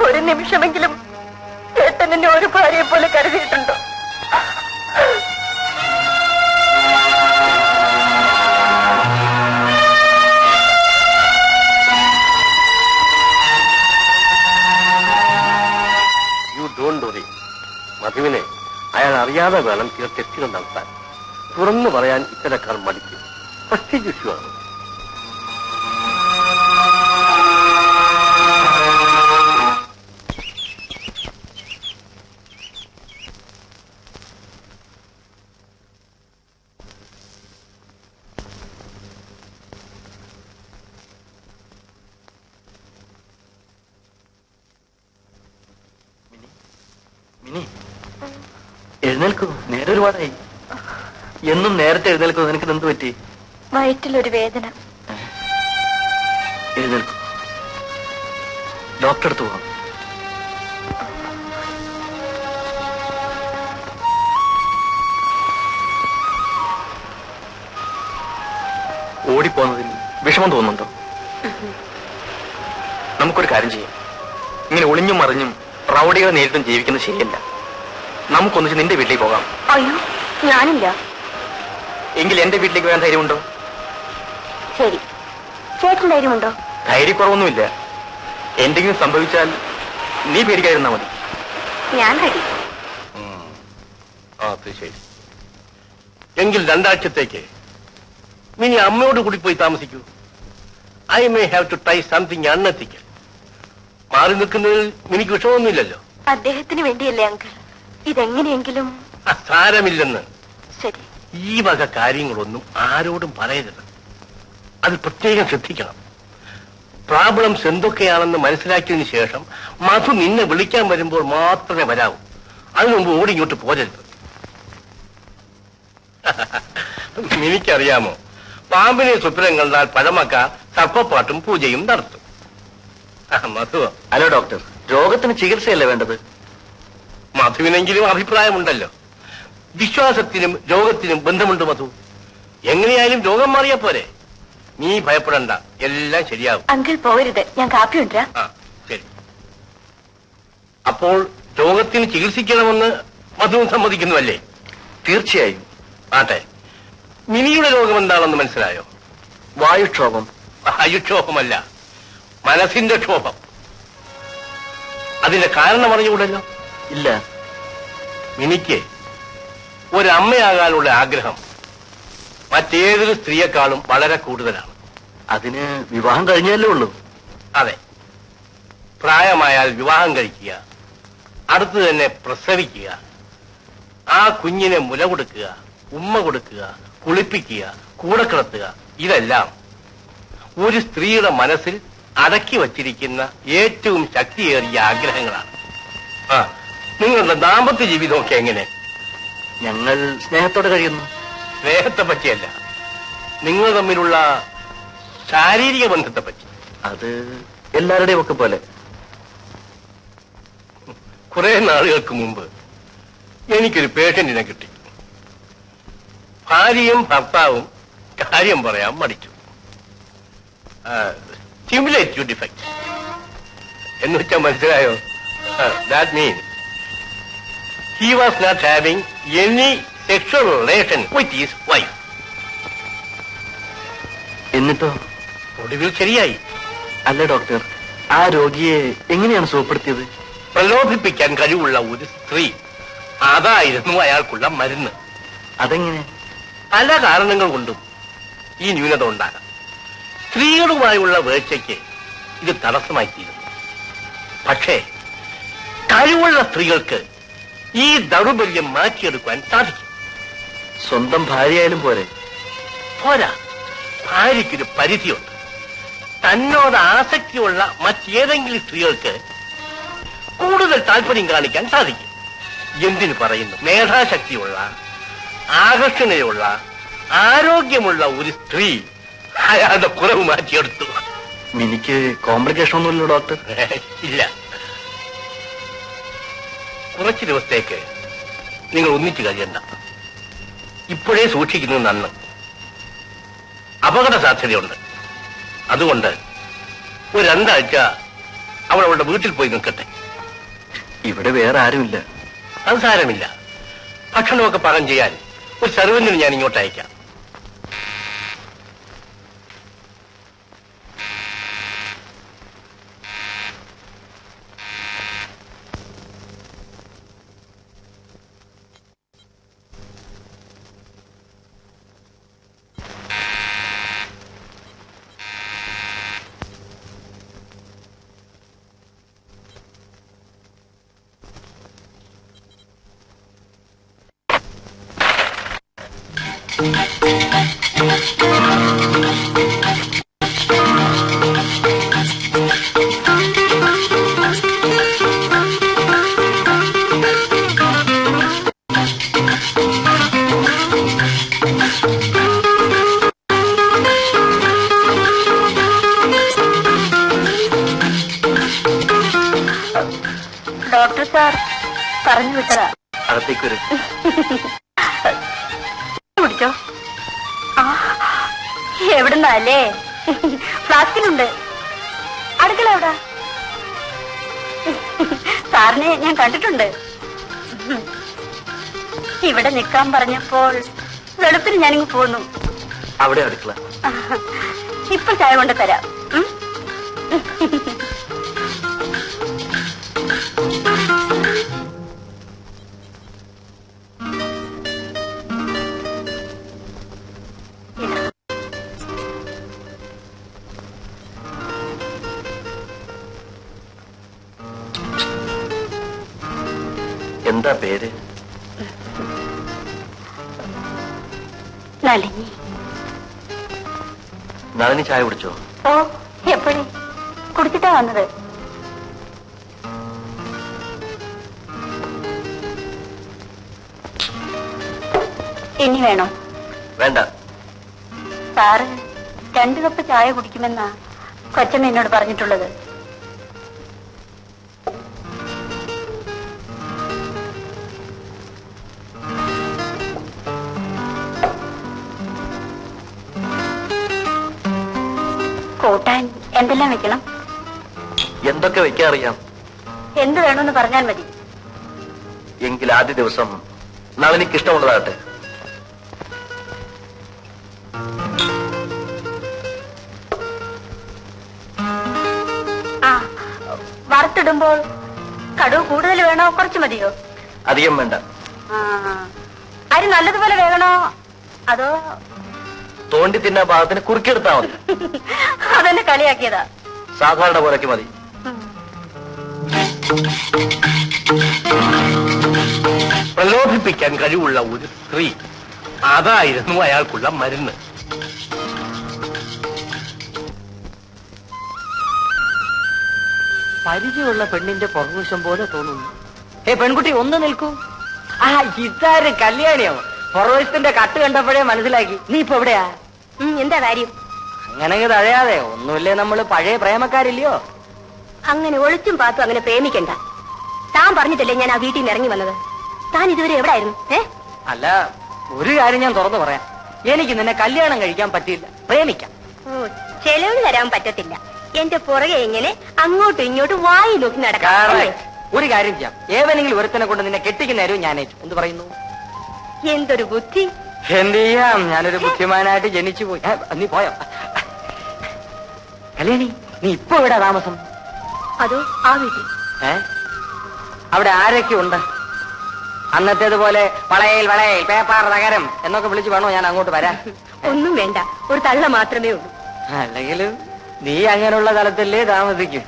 A: ഒരു നിമിഷമെങ്കിലും ചേട്ടൻ എന്നെ ഒരു ഭാര്യയെ പോലെ കരുതിയിട്ടുണ്ടോ?
E: മധുവിനെ അയാൾ അറിയാതെ വേണം ചില ടെസ്റ്റുകൾ നടത്താൻ. തുറന്നു പറയാൻ ഇത്തരക്കാർ മടിക്കും. പ്രസ്റ്റീജ് ഇഷ്യൂ ആണ്.
B: എഴുന്നേൽക്കൂ, നേരെ ഒരുപാടായി. എന്നും നേരത്തെ എഴുന്നേൽക്കൂ. നിനക്ക് എന്ത് പറ്റി?
A: വയറ്റിലൊരു വേദന.
B: എഴുന്നേൽക്കൂ, ഡോക്ടറെ അടുത്ത് പോകാം.
D: ഓടിപ്പോന്നതിൽ വിഷമം തോന്നുന്നുണ്ടോ? നമുക്കൊരു കാര്യം ചെയ്യാം. ഇങ്ങനെ ഒളിഞ്ഞും മറിഞ്ഞും റൗഡികളെ നേരിട്ടും ജീവിക്കുന്നത് ശരിയല്ല. നമുക്കൊന്നിച്ച് നിന്റെ വീട്ടിലേക്ക് പോകാം.
A: അയ്യോ, ഞാനില്ല.
D: എങ്കിൽ എന്റെ വീട്ടിലേക്ക് വരാൻ ധൈര്യമുണ്ടോ?
A: ശരി, ചേട്ടൻ ധൈര്യമുണ്ടോ?
D: ധൈര്യക്കുറവൊന്നുമില്ല. എന്തെങ്കിലും സംഭവിച്ചാൽ നീ പേടിക്കാതിരുന്നാ മതി.
A: ഞാൻ റെഡി.
E: അത് ശരി. എങ്കിൽ 2 ആഴ്ചത്തേക്ക് മിനി അമ്മയോട് കൂടി പോയി താമസിക്കൂ. I may have to try something unethical. മാറി നിൽക്കുന്നതിൽ മിനിക്ക് വിഷമമൊന്നുമില്ലല്ലോ.
A: അദ്ദേഹത്തിന് വേണ്ടിയല്ലേ അങ്കിൾ? ഇതെങ്ങനെയെങ്കിലും.
E: സാരമില്ലെന്ന്.
A: ശരി.
E: ഈ വക കാര്യങ്ങളൊന്നും ആരോടും പറയരുത്. അത് പ്രത്യേകം ശ്രദ്ധിക്കണം. പ്രോബ്ലംസ് എന്തൊക്കെയാണെന്ന് മനസ്സിലാക്കിയതിനു ശേഷം മധു നിന്നെ വിളിക്കാൻ വരുമ്പോൾ മാത്രമേ വരാവൂ. അതിനു മുമ്പ് ഓടി ഇങ്ങോട്ട് പോരരുത്. എനിക്കറിയാമോ, പാമ്പിനെ സ്വപ്നം കണ്ടാൽ പഴമക്കാർ സർപ്പപ്പാട്ടും പൂജയും നടത്തും. മധു.
B: ഹലോ ഡോക്ടർ, രോഗത്തിന് ചികിത്സയല്ലേ വേണ്ടത്?
E: മധുവിനെങ്കിലും അഭിപ്രായമുണ്ടല്ലോ. വിശ്വാസത്തിനും രോഗത്തിനും ബന്ധമുണ്ട് മധു. എങ്ങനെയായാലും രോഗം മാറിയാ പോരെ. നീ ഭയപ്പെടണ്ട, എല്ലാം ശരിയാവും.
A: അങ്കിൾ പോകരുത്, ഞാൻ കാപ്പി കൊണ്ടുവരാം.
E: ശരി. അപ്പോൾ രോഗത്തിന് ചികിത്സിക്കണമെന്ന് മധുവും സമ്മതിക്കുന്നുവല്ലേ?
B: തീർച്ചയായും.
E: ആട്ടെ, മിനിയുടെ രോഗം എന്താണെന്ന് മനസ്സിലായോ?
B: വായുക്ഷോഭം.
E: വായുക്ഷോഭമല്ല, മനസ്സിന്റെ ക്ഷോഭം. അതിന്റെ കാരണം അറിഞ്ഞുകൂടല്ലോ?
B: ഇല്ല.
E: മിനിക്ക് ഒരമ്മയാകാനുള്ള ആഗ്രഹം മറ്റേതൊരു സ്ത്രീയെക്കാളും വളരെ കൂടുതലാണ്.
B: അതിന് വിവാഹം കഴിഞ്ഞല്ലേ ഉള്ളൂ?
E: അതെ, പ്രായമായാൽ വിവാഹം കഴിക്കുക, അടുത്ത് തന്നെ പ്രസവിക്കുക, ആ കുഞ്ഞിനെ മുല കൊടുക്കുക, ഉമ്മ കൊടുക്കുക, കുളിപ്പിക്കുക, കൂടെ കിടത്തുക, ഇതെല്ലാം ഒരു സ്ത്രീയുടെ മനസ്സിൽ അടക്കി വച്ചിരിക്കുന്ന ഏറ്റവും ശക്തിയേറിയ ആഗ്രഹങ്ങളാണ്. നിങ്ങളുടെ ദാമ്പത്യ ജീവിതമൊക്കെ എങ്ങനെ?
B: ഞങ്ങൾ സ്നേഹത്തോടെ കഴിയുന്നു.
E: സ്നേഹത്തെ പറ്റിയല്ല, നിങ്ങൾ തമ്മിലുള്ള ശാരീരിക ബന്ധത്തെ പറ്റി.
B: അത് എല്ലാവരുടെയും ഒക്കെ പോലെ.
E: കുറെ നാളുകൾക്ക് മുമ്പ് എനിക്കൊരു പേഷ്യന്റിനെ കിട്ടി. ഭാര്യയും ഭർത്താവും കാര്യം പറയാൻ മടിച്ചു. സ്റ്റിമുലേറ്റീവ് ഡിഫക്റ്റ് എന്ന് വെച്ചാൽ മനസ്സിലായോ? That means he was not having any sexual relation with his wife.
B: എന്നിട്ടോ?
E: ഒടുവിൽ ശരിയായി.
B: അല്ല ഡോക്ടർ, ആ രോഗിയെ എങ്ങനെയാണ് സുഖപ്പെടുത്തിയത്?
E: പ്രലോഭിപ്പിക്കാൻ കഴിവുള്ള ഒരു സ്ത്രീ, അതായിരുന്നു അയാൾക്കുള്ള മരുന്ന്.
B: അതെങ്ങനെ?
E: പല കാരണങ്ങൾ കൊണ്ടും ഈ ന്യൂനത ഉണ്ടാകാം. സ്ത്രീകളുമായുള്ള വേഴ്ചയ്ക്ക് ഇത് തടസ്സമായി തീരുന്നു. പക്ഷേ കഴിവുള്ള സ്ത്രീകൾക്ക് ഈ ദൗർബല്യം മാറ്റിയെടുക്കാൻ സാധിക്കും.
B: സ്വന്തം ഭാര്യയായാലും പോരെ?
E: പോരാ, ഭാര്യയ്ക്കൊരു പരിധിയുണ്ട്. തന്നോട് ആസക്തിയുള്ള മറ്റേതെങ്കിലും സ്ത്രീകൾക്ക് കൂടുതൽ താല്പര്യം കാണിക്കാൻ സാധിക്കും. എന്തിനു പറയുന്നു, മേധാശക്തിയുള്ള, ആകർഷണയുള്ള, ആരോഗ്യമുള്ള ഒരു സ്ത്രീ അയാളുടെ കുറവ് മാറ്റിയെടുത്തു.
B: എനിക്ക് കോംപ്ലിക്കേഷൻ ഒന്നുമില്ലല്ലോ ഡോക്ടർ?
E: ഇല്ല. കുറച്ചു ദിവസത്തേക്ക് നിങ്ങൾ ഒന്നിച്ചു കഴിയണ്ട. ഇപ്പോഴേ സൂക്ഷിക്കുന്നത് നന്ന്. അപകട സാധ്യതയുണ്ട്. അതുകൊണ്ട് ഒരു 2 ആഴ്ച അവൾ അവളുടെ വീട്ടിൽ പോയി നിൽക്കട്ടെ.
B: ഇവിടെ വേറെ ആരുമില്ല.
E: അത് സാരമില്ല. ഭക്ഷണമൊക്കെ പാകം ചെയ്യാൻ ഒരു സർവന്റിന് ഞാൻ ഇങ്ങോട്ട് അയക്കാം.
A: ഡോക്ടർ സാർ പറഞ്ഞു വിട്ടതാ.
B: അകത്തേക്ക് വരും.
A: കുടിച്ചോ. എവിടുന്നല്ലേ? ഫ്ലാസ്കിലുണ്ട്. അടുക്കള എവിടാ? സാറിനെ ഞാൻ കണ്ടിട്ടുണ്ട്. ഇവിടെ നിൽക്കാൻ പറഞ്ഞപ്പോൾ വെളുപ്പിന് ഞാനിങ്ങ് പോന്നു.
B: അവിടെ അടുക്കള.
A: ഇപ്പൊ ചായ കൊണ്ട് തരാം.
B: എന്താ പേര്?
A: നളിനി.
B: നളിനി ചായ കുടിച്ചോ?
A: ഓ, എപ്പോഴേ കുടിച്ചിട്ടാ വന്നത്. ഇനി വേണോ?
B: വേണ്ട.
A: സാറ് 2 കപ്പ് ചായ കുടിക്കുമെന്നാ കൊച്ചമ്മ എന്നോട് പറഞ്ഞിട്ടുള്ളത്. കൂട്ടാൻ എന്തെല്ലാം വെക്കണം?
B: എന്തൊക്കെ വെക്കാൻ അറിയാം?
A: എന്ത് വേണമെന്ന് പറഞ്ഞാൽ മതി.
B: എങ്കിൽ ആദ്യ ദിവസം നളിനിക്ക് ഇഷ്ടമുള്ളതാകട്ടെ.
A: ആ, വറുത്തിടുമ്പോൾ കടുവ് കൂടുതൽ വേണോ കുറച്ച് മതിയോ?
B: അധികം വേണ്ട.
A: അരി നല്ലതുപോലെ വേകണോ അതോ
B: തോണ്ടി തിന്നാ ഭാഗത്തിന് കുറുക്കിയെടുത്താ മതി?
A: അതെന്നെ കളിയാക്കിയതാ.
B: സാധാരണ പോലൊക്കെ മതി.
E: പ്രലോഭിപ്പിക്കാൻ കഴിവുള്ള ഒരു സ്ത്രീ, അതായിരുന്നു അയാൾക്കുള്ള മരുന്ന്.
C: പരിചയമുള്ള പെണ്ണിന്റെ പുറകുവശം പോലെ തോന്നുന്നു. പെൺകുട്ടി ഒന്ന് നിൽക്കൂ. ഇതാരും കല്യാണിയോ? പുറവശത്തിന്റെ കട്ട് കണ്ടപ്പോഴേ മനസ്സിലാക്കി. നീ ഇപ്പൊ എവിടെയാ?
A: എന്താ കാര്യം?
C: അങ്ങനെ തഴയാതെ ഒന്നുമില്ലേ, നമ്മള് പഴയ പ്രേമക്കാരില്ലയോ?
A: അങ്ങനെ ഒളിച്ചും പാത്തും അങ്ങനെ പ്രേമിക്കണ്ട. താൻ പറഞ്ഞിട്ടല്ലേ ഞാൻ ആ വീട്ടിൽ നിന്ന് ഇറങ്ങി വന്നത്. താൻ ഇതുവരെ എവിടായിരുന്നു?
C: അല്ല, ഒരു കാര്യം ഞാൻ തുറന്നു പറയാം. എനിക്ക് നിന്നെ കല്യാണം കഴിക്കാൻ പറ്റില്ല, പ്രേമിക്കാം.
A: ഓ, ചെലവ് തരാൻ പറ്റത്തില്ല. എന്റെ പുറകെ ഇങ്ങനെ അങ്ങോട്ടും ഇങ്ങോട്ടും വായി നോക്കി നടക്കാം.
C: ഒരു കാര്യം ചെയ്യാം, ഏവനെങ്കിലും ഒരുത്തനെ കൊണ്ട് നിന്നെ കെട്ടിക്കുന്ന നേരവും ഞാൻ ഏറ്റു. എന്ത് പറയുന്നു?
A: എന്തൊരു ബുദ്ധി!
C: എന്ത് ചെയ്യാം, ഞാനൊരു ബുദ്ധിമാനായിട്ട് ജനിച്ചു പോയി. നീ പോയോ? കല്യാണി, നീ ഇപ്പൊ എവിടാ താമസം?
A: അതോ ആ വീട്ടിൽ.
C: അവിടെ ആരൊക്കെ ഉണ്ട്? അന്നത്തേതുപോലെ വളയിൽ വളയിൽ പേപ്പാർ നഗരം എന്നൊക്കെ വിളിച്ചു വേണോ ഞാൻ അങ്ങോട്ട് വരാൻ?
A: ഒന്നും വേണ്ട, ഒരു തള്ള മാത്രമേ ഉള്ളൂ.
C: അല്ലെങ്കിലും നീ അങ്ങനെയുള്ള തലത്തിലേ താമസിക്കും.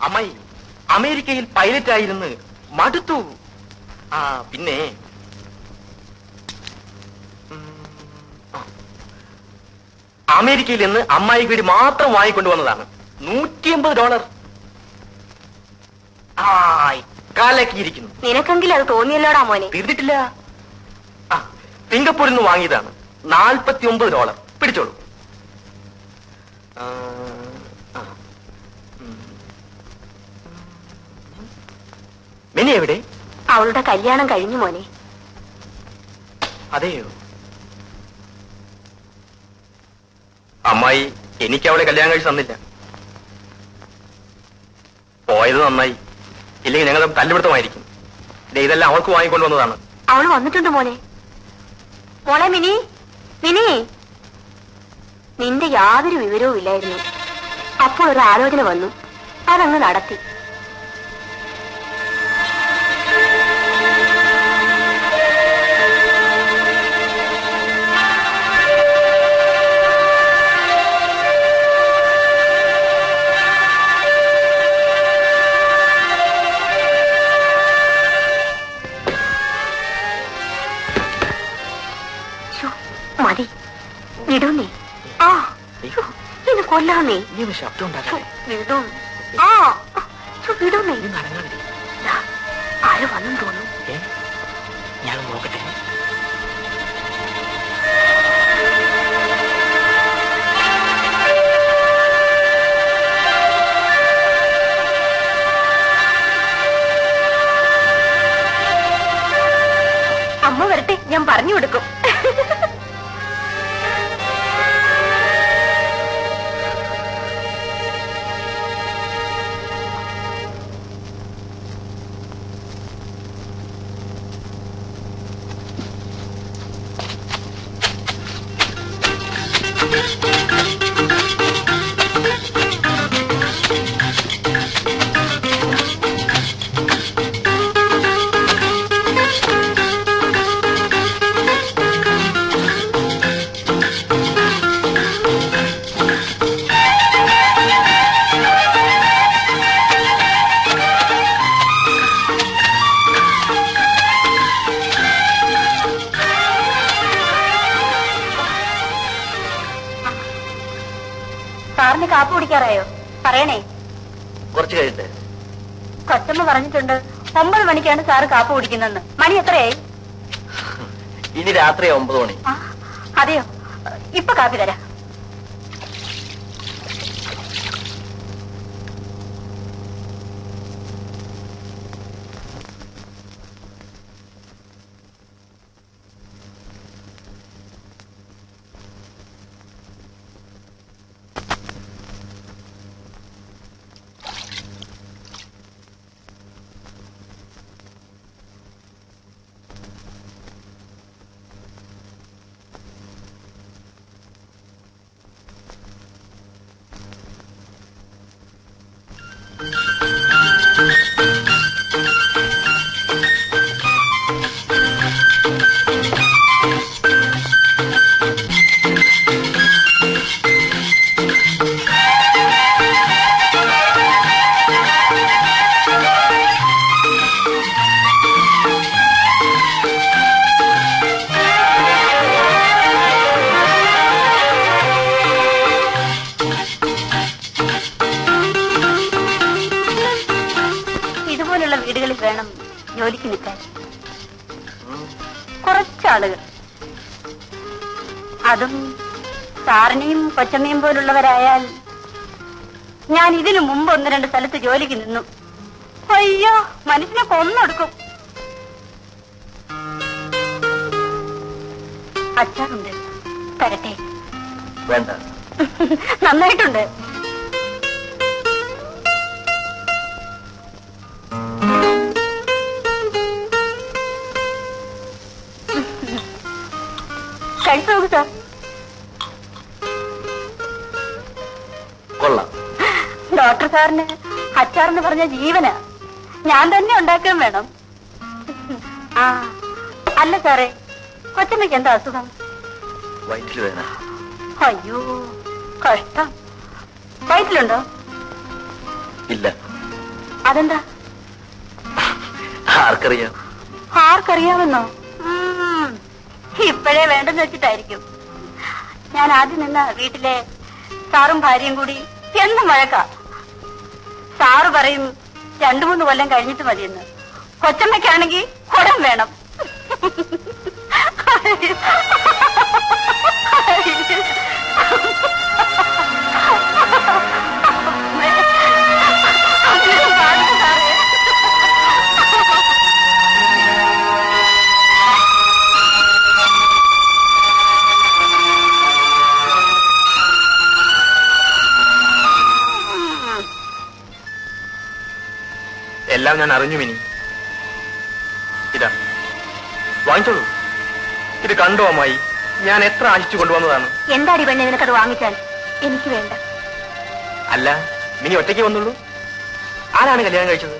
D: അമ്മായി അമേരിക്കയിൽ പൈലറ്റ് ആയിരുന്നു, മടുത്തു. ആ പിന്നെ അമേരിക്കയിൽ നിന്ന് അമ്മായിക്ക് വേണ്ടി മാത്രം വാങ്ങിക്കൊണ്ടുവന്നതാണ്. $150. ആ കാലക്കിയിരിക്കുന്നു.
A: നിനക്കെങ്കിലും അത് തോന്നിയല്ലോടാ മോനെ.
D: തീർന്നിട്ടില്ല. ആ സിംഗപ്പൂരിൽ നിന്ന് വാങ്ങിയതാണ്. $49. പിടിച്ചോളൂ. മിനി എവിടെ?
A: അവളുടെ കല്യാണം കഴിഞ്ഞു മോനെ.
D: അതെയോ? അമ്മായി എനിക്ക് അവളെ കല്യാണം കഴിച്ച് തന്നില്ല. പോയത് നന്നായി, ഇല്ലെങ്കിൽ ഞങ്ങൾ തല്ലുപിടുത്തമായിരിക്കും. ഇതെല്ലാം അവൾക്ക് വാങ്ങിക്കൊണ്ടുവന്നതാണ്.
A: അവള് വന്നിട്ടുണ്ട് മോനെ. മോളെ മിനി, മിനി, നിന്റെ യാതൊരു വിവരവും ഇല്ലായിരുന്നു. അപ്പോൾ ഒരു ആലോചന വന്നു, അതങ്ങ് നടത്തി. മതി, വിടൂന്നേ. ആ ഇത് കൊല്ലാന്നേ.
D: ശബ്ദം ഉണ്ടാകാതെ
A: വിടും. ആ വിടൂന്നേ. ആര് വന്നു തോന്നുന്നു.
D: ഞാൻ നോക്കട്ടെ.
A: അമ്മ വരട്ടെ, ഞാൻ പറഞ്ഞു കൊടുക്കും. സാറിന് കാപ്പ് കുടിക്കാറായോ? പറയണേ.
B: കുറച്ച് കഴിയട്ടെ.
A: കൊച്ചമ്മ പറഞ്ഞിട്ടുണ്ട് 9 മണിക്കാണ് സാറ് കാപ്പ് കുടിക്കുന്നതെന്ന്. മണി എത്രയായി?
B: ഇനി രാത്രി 9 മണി.
A: അതെയോ? ഇപ്പൊ കാപ്പി തരാം. ജോലിക്ക് നിൽക്കാൻ. കുറച്ചാളുകൾ, അതും സാറിനെയും കൊച്ചമ്മയും പോലുള്ളവരായാൽ. ഞാൻ ഇതിനു മുമ്പ് 1-2 സ്ഥലത്ത് ജോലിക്ക് നിന്നു. അയ്യോ, മനുഷ്യനെ കൊന്നൊടുക്കും. അച്ചാറുണ്ട്, തരട്ടെ?
B: വേണ്ട.
A: നന്നായിട്ടുണ്ട്. കഴിച്ചു നോക്കൂ സാർ.
B: കൊള്ളാം.
A: ഡോക്ടർ സാറിന് അച്ചാറെന്ന് പറഞ്ഞ ജീവനാ. ഞാൻ തന്നെ ഉണ്ടാക്കാൻ വേണം. ആ അല്ല സാറേ, കൊച്ചമ്മയ്ക്ക് എന്താ അസുഖം?
B: വയറ്റിൽ വേദന.
A: അയ്യോ കഷ്ടം. വയറ്റിലുണ്ടോ?
B: ഇല്ല.
A: അതെന്താ?
B: ആർക്കറിയാം?
A: ആർക്കറിയാമെന്നോ? ഇപ്പോഴേ വേണ്ടെന്ന് വെച്ചിട്ടായിരിക്കും. ഞാൻ ആദ്യം നിന്ന വീട്ടിലെ സാറും ഭാര്യയും കൂടി എന്നും വഴക്കാ. സാറ് പറയും 2-3 കൊല്ലം കഴിഞ്ഞിട്ട് മതിയെന്ന്. കൊച്ചമ്മയ്ക്കാണെങ്കിൽ കുടം വേണം.
D: എല്ലാം ഞാൻ അറിഞ്ഞു മിനി. ഇതാ വാങ്ങിച്ചോളൂ. ഇത് കണ്ടോ അമ്മായി, ഞാൻ എത്ര ആശിച്ചു കൊണ്ടുവന്നതാണ്.
A: എന്താടി പെണ്ണെ നിനക്കത് വാങ്ങിച്ചാൽ? എനിക്ക് വേണ്ട.
D: അല്ല, മിനി ഒറ്റയ്ക്ക് വന്നുള്ളൂ. ആരാണ് കല്യാണം കഴിച്ചത്?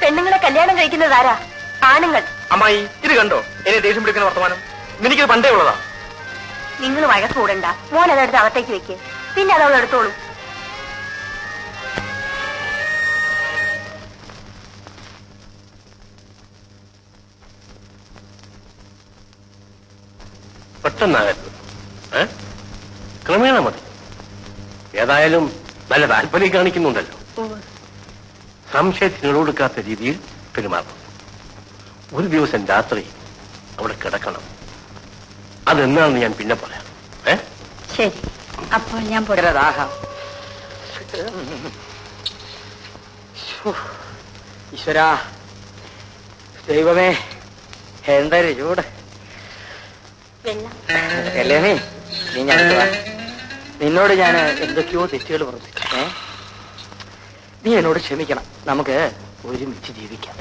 A: പെണ്ണുങ്ങളെ കല്യാണം കഴിക്കുന്നത് ആരാ? ആണുങ്ങൾ.
D: അമ്മായി, ഇത് കണ്ടോ എന്നെ ദേഷ്യം പിടിക്കുന്ന വർത്തമാനം? എനിക്കിത് പണ്ടേ ഉള്ളതാ.
A: നിങ്ങൾ വഴക്ക് കൂടണ്ട. മോൻ അതെടുത്ത് അകത്തേക്ക് വെക്ക്, പിന്നെ അതവൾ എടുത്തോളൂ.
E: പെട്ടെന്നാകരുത്, ക്രമേണ മതി. ഏതായാലും നല്ല താല്പര്യം കാണിക്കുന്നുണ്ടല്ലോ. സംശയത്തിന് കൊടുക്കാത്ത രീതിയിൽ പെരുമാറണം. ഒരു ദിവസം രാത്രി അവിടെ കിടക്കണം. അതെന്നാണെന്ന് ഞാൻ പിന്നെ പറയാം.
A: ശരി, അപ്പോൾ ഞാൻ
C: രാഹം. ഈശ്വരാ, ദൈവമേ, എന്തൊരു ചൂട്.
A: വെള്ളം.
C: കല്യാണി, നീ ഞാൻ നിന്നോട് ഞാൻ എന്തൊക്കെയോ തെറ്റുകൾ പ്രവർത്തിച്ചു. നീ എന്നോട് ക്ഷമിക്കണം. നമുക്ക് ഒരുമിച്ച് ജീവിക്കാം.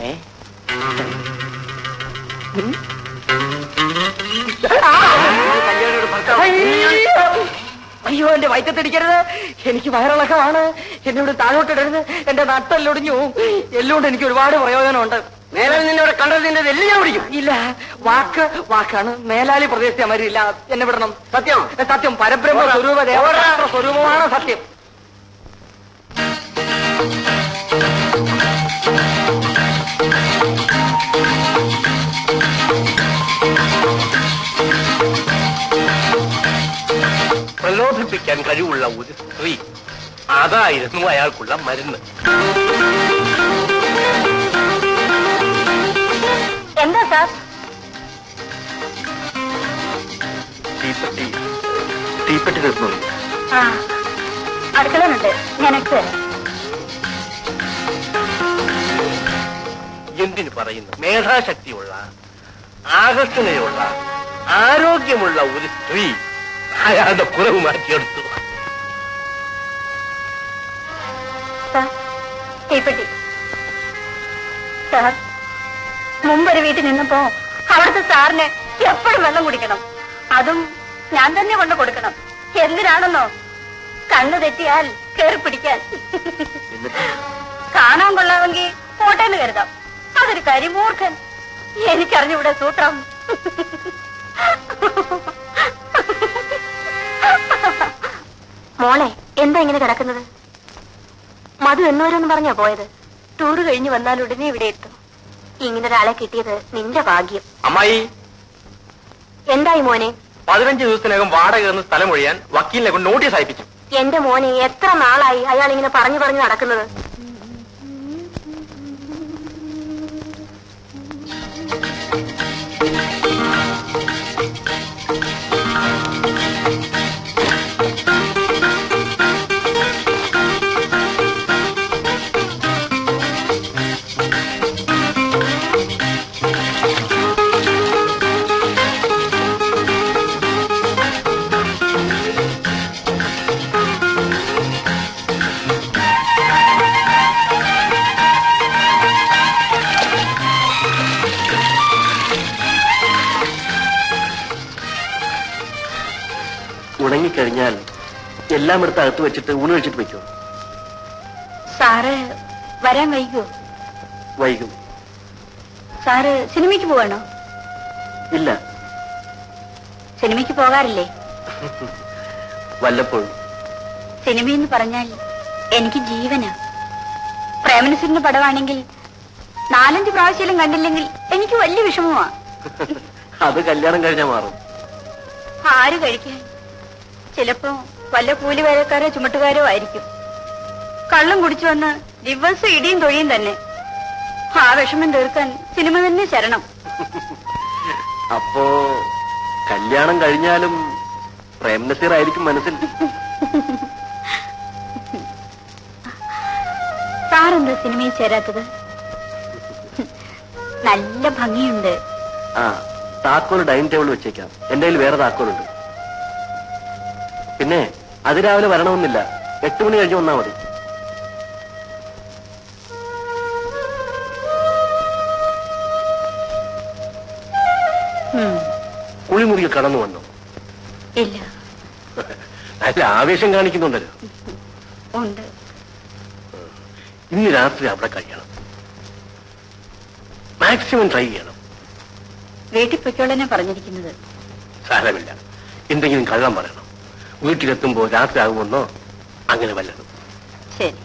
C: അയ്യോ, എന്റെ വയറ്റത്തിടിക്കരുത്. എനിക്ക് വയറിളക്കമാണ്. എന്നോട് താഴോട്ടിടരുത്. എന്റെ നട്ടെല്ലൊടിഞ്ഞു. എല്ലുകൊണ്ട് എനിക്ക് ഒരുപാട് പ്രയോജനമുണ്ട്. മേലാൽ നിന്നോട് കണ്ടത് നിന്റെ എല്ലാം ഞാൻ പിടിക്കും. ഇല്ല, വാക്കാണ്. മേലാലി പ്രദേശത്തെ മരിയില്ല. എന്നെ വിടണം. സത്യം, സത്യം. പരബ്രഹ്മ സ്വരൂപ ദേവതാത്ര സ്വരൂപമാണ് സത്യം.
E: പ്രലോഭിപ്പിക്കാൻ കഴിവുള്ള ഒരു സ്ത്രീ, അതായിരുന്നു അയാൾക്കുള്ള മരുന്ന്.
A: എന്താ സാർ?
B: തീപ്പെട്ടി തീർന്നു.
A: അടുക്കളനുണ്ട്, ഞാൻ എടുത്തു തരാം.
E: എന്തിനു പറയുന്നു? മേധാശക്തിയുള്ള, ആകർഷണയുള്ള, ആരോഗ്യമുള്ള ഒരു സ്ത്രീ അയാളുടെ കുറവ് മാറ്റിയെടുത്തു.
A: സാർ, തീപ്പെട്ടി. സാർ, മുമ്പൊരു വീട്ടിൽ നിന്നപ്പോ അവിടുത്തെ സാറിന് എപ്പോഴും വെള്ളം കുടിക്കണം. അതും ഞാൻ തന്നെ കൊണ്ട് കൊടുക്കണം. എന്തിനാണെന്നോ? കണ്ണു തെറ്റിയാൽ കയറി പിടിക്കാൻ. കാണാൻ കൊള്ളാമെങ്കിൽ പോട്ടെന്ന് കരുതാം. അതൊരു കരിമൂർഖൻ. എനിക്കറിഞ്ഞൂടെ സൂത്രം. മോളെ, എന്താ ഇങ്ങനെ കിടക്കുന്നത്? മധു എന്നോരെന്ന് പറഞ്ഞാ പോയത്. ടൂറ് കഴിഞ്ഞ് വന്നാൽ ഉടനെ ഇവിടെ എത്തും. ഇങ്ങനൊരാളെ കിട്ടിയത് നിന്റെ ഭാഗ്യം.
D: അമ്മായി,
A: എന്തായി മോനെ?
D: 15 ദിവസത്തിനകം വാടക എന്ന് സ്ഥലം ഒഴിയാൻ വക്കീലിനെ കൊണ്ട് നോട്ടീസ് അയപ്പിച്ചു.
A: എന്റെ മോനെ, എത്ര നാളായി അയാൾ ഇങ്ങനെ പറഞ്ഞു നടക്കുന്നത്?
B: കഴിഞ്ഞാൽ എല്ലാം എടുത്ത് അകത്ത് വെച്ചിട്ട് ഊണ് കഴിച്ചിട്ട് വയ്ക്കോ?
A: സാറ് വരാൻ വൈകുമോ?
B: വൈകും.
A: സാറ് സിനിമയ്ക്ക് പോവാണോ?
B: ഇല്ല.
A: സിനിമയ്ക്ക് പോകാറില്ലേ?
B: വല്ലപ്പോഴും.
A: സിനിമയെന്ന് പറഞ്ഞാൽ എനിക്ക് ജീവനാ. പ്രേമനസിന്റെ പടമാണെങ്കിൽ 4-5 പ്രാവശ്യം കണ്ടില്ലെങ്കിൽ എനിക്ക് വലിയ വിഷമമാ.
B: അത് കല്യാണം കഴിഞ്ഞാൽ മാറും.
A: ആര് കഴിക്കാൻ? ചിലപ്പോ വല്ല കൂലി വേലക്കാരോ ചുമട്ടുകാരോ ആയിരിക്കും. കള്ളം കുടിച്ചു വന്ന് ദിവസം ഇടിയും തൊഴിയും തന്നെ. ആ വിഷമം തീർക്കാൻ സിനിമ തന്നെ ശരണം.
B: അപ്പോ കല്യാണം കഴിഞ്ഞാലും പ്രേംനസീർ ആയിരിക്കും മനസ്സിൽ.
A: സാറെന്താ സിനിമയിൽ ചേരാത്തത്? നല്ല ഭംഗിയുണ്ട്.
B: ആ, താക്കോൽ ഡൈനിങ് ടേബിൾ വെച്ചേക്കാം. എന്റെ കയ്യിൽ വേറെ താക്കോലുണ്ട്. പിന്നെ അതിരാവിലെ വരണമെന്നില്ല, 8 മണി കഴിഞ്ഞ് വന്നാ മതി.
E: കുളിമുറിയിൽ കടന്നു വന്നോ?
A: ഇല്ല.
E: നല്ല ആവേശം കാണിക്കുന്നുണ്ടല്ലോ.
A: ഉണ്ട്.
E: ഇന്ന് രാത്രി അവിടെ കഴിയണം. മാക്സിമം ട്രൈ ചെയ്യണം.
A: വീട്ടിൽ പൊയ്ക്കോളനെ പറഞ്ഞിരിക്കുന്നത്.
E: സാരമില്ല, എന്തെങ്കിലും കഴുകാൻ പറയണം. വീട്ടിലെത്തുമ്പോ രാത്രി ആകുമെന്നോ അങ്ങനെ വല്ലതും.
A: ശരി.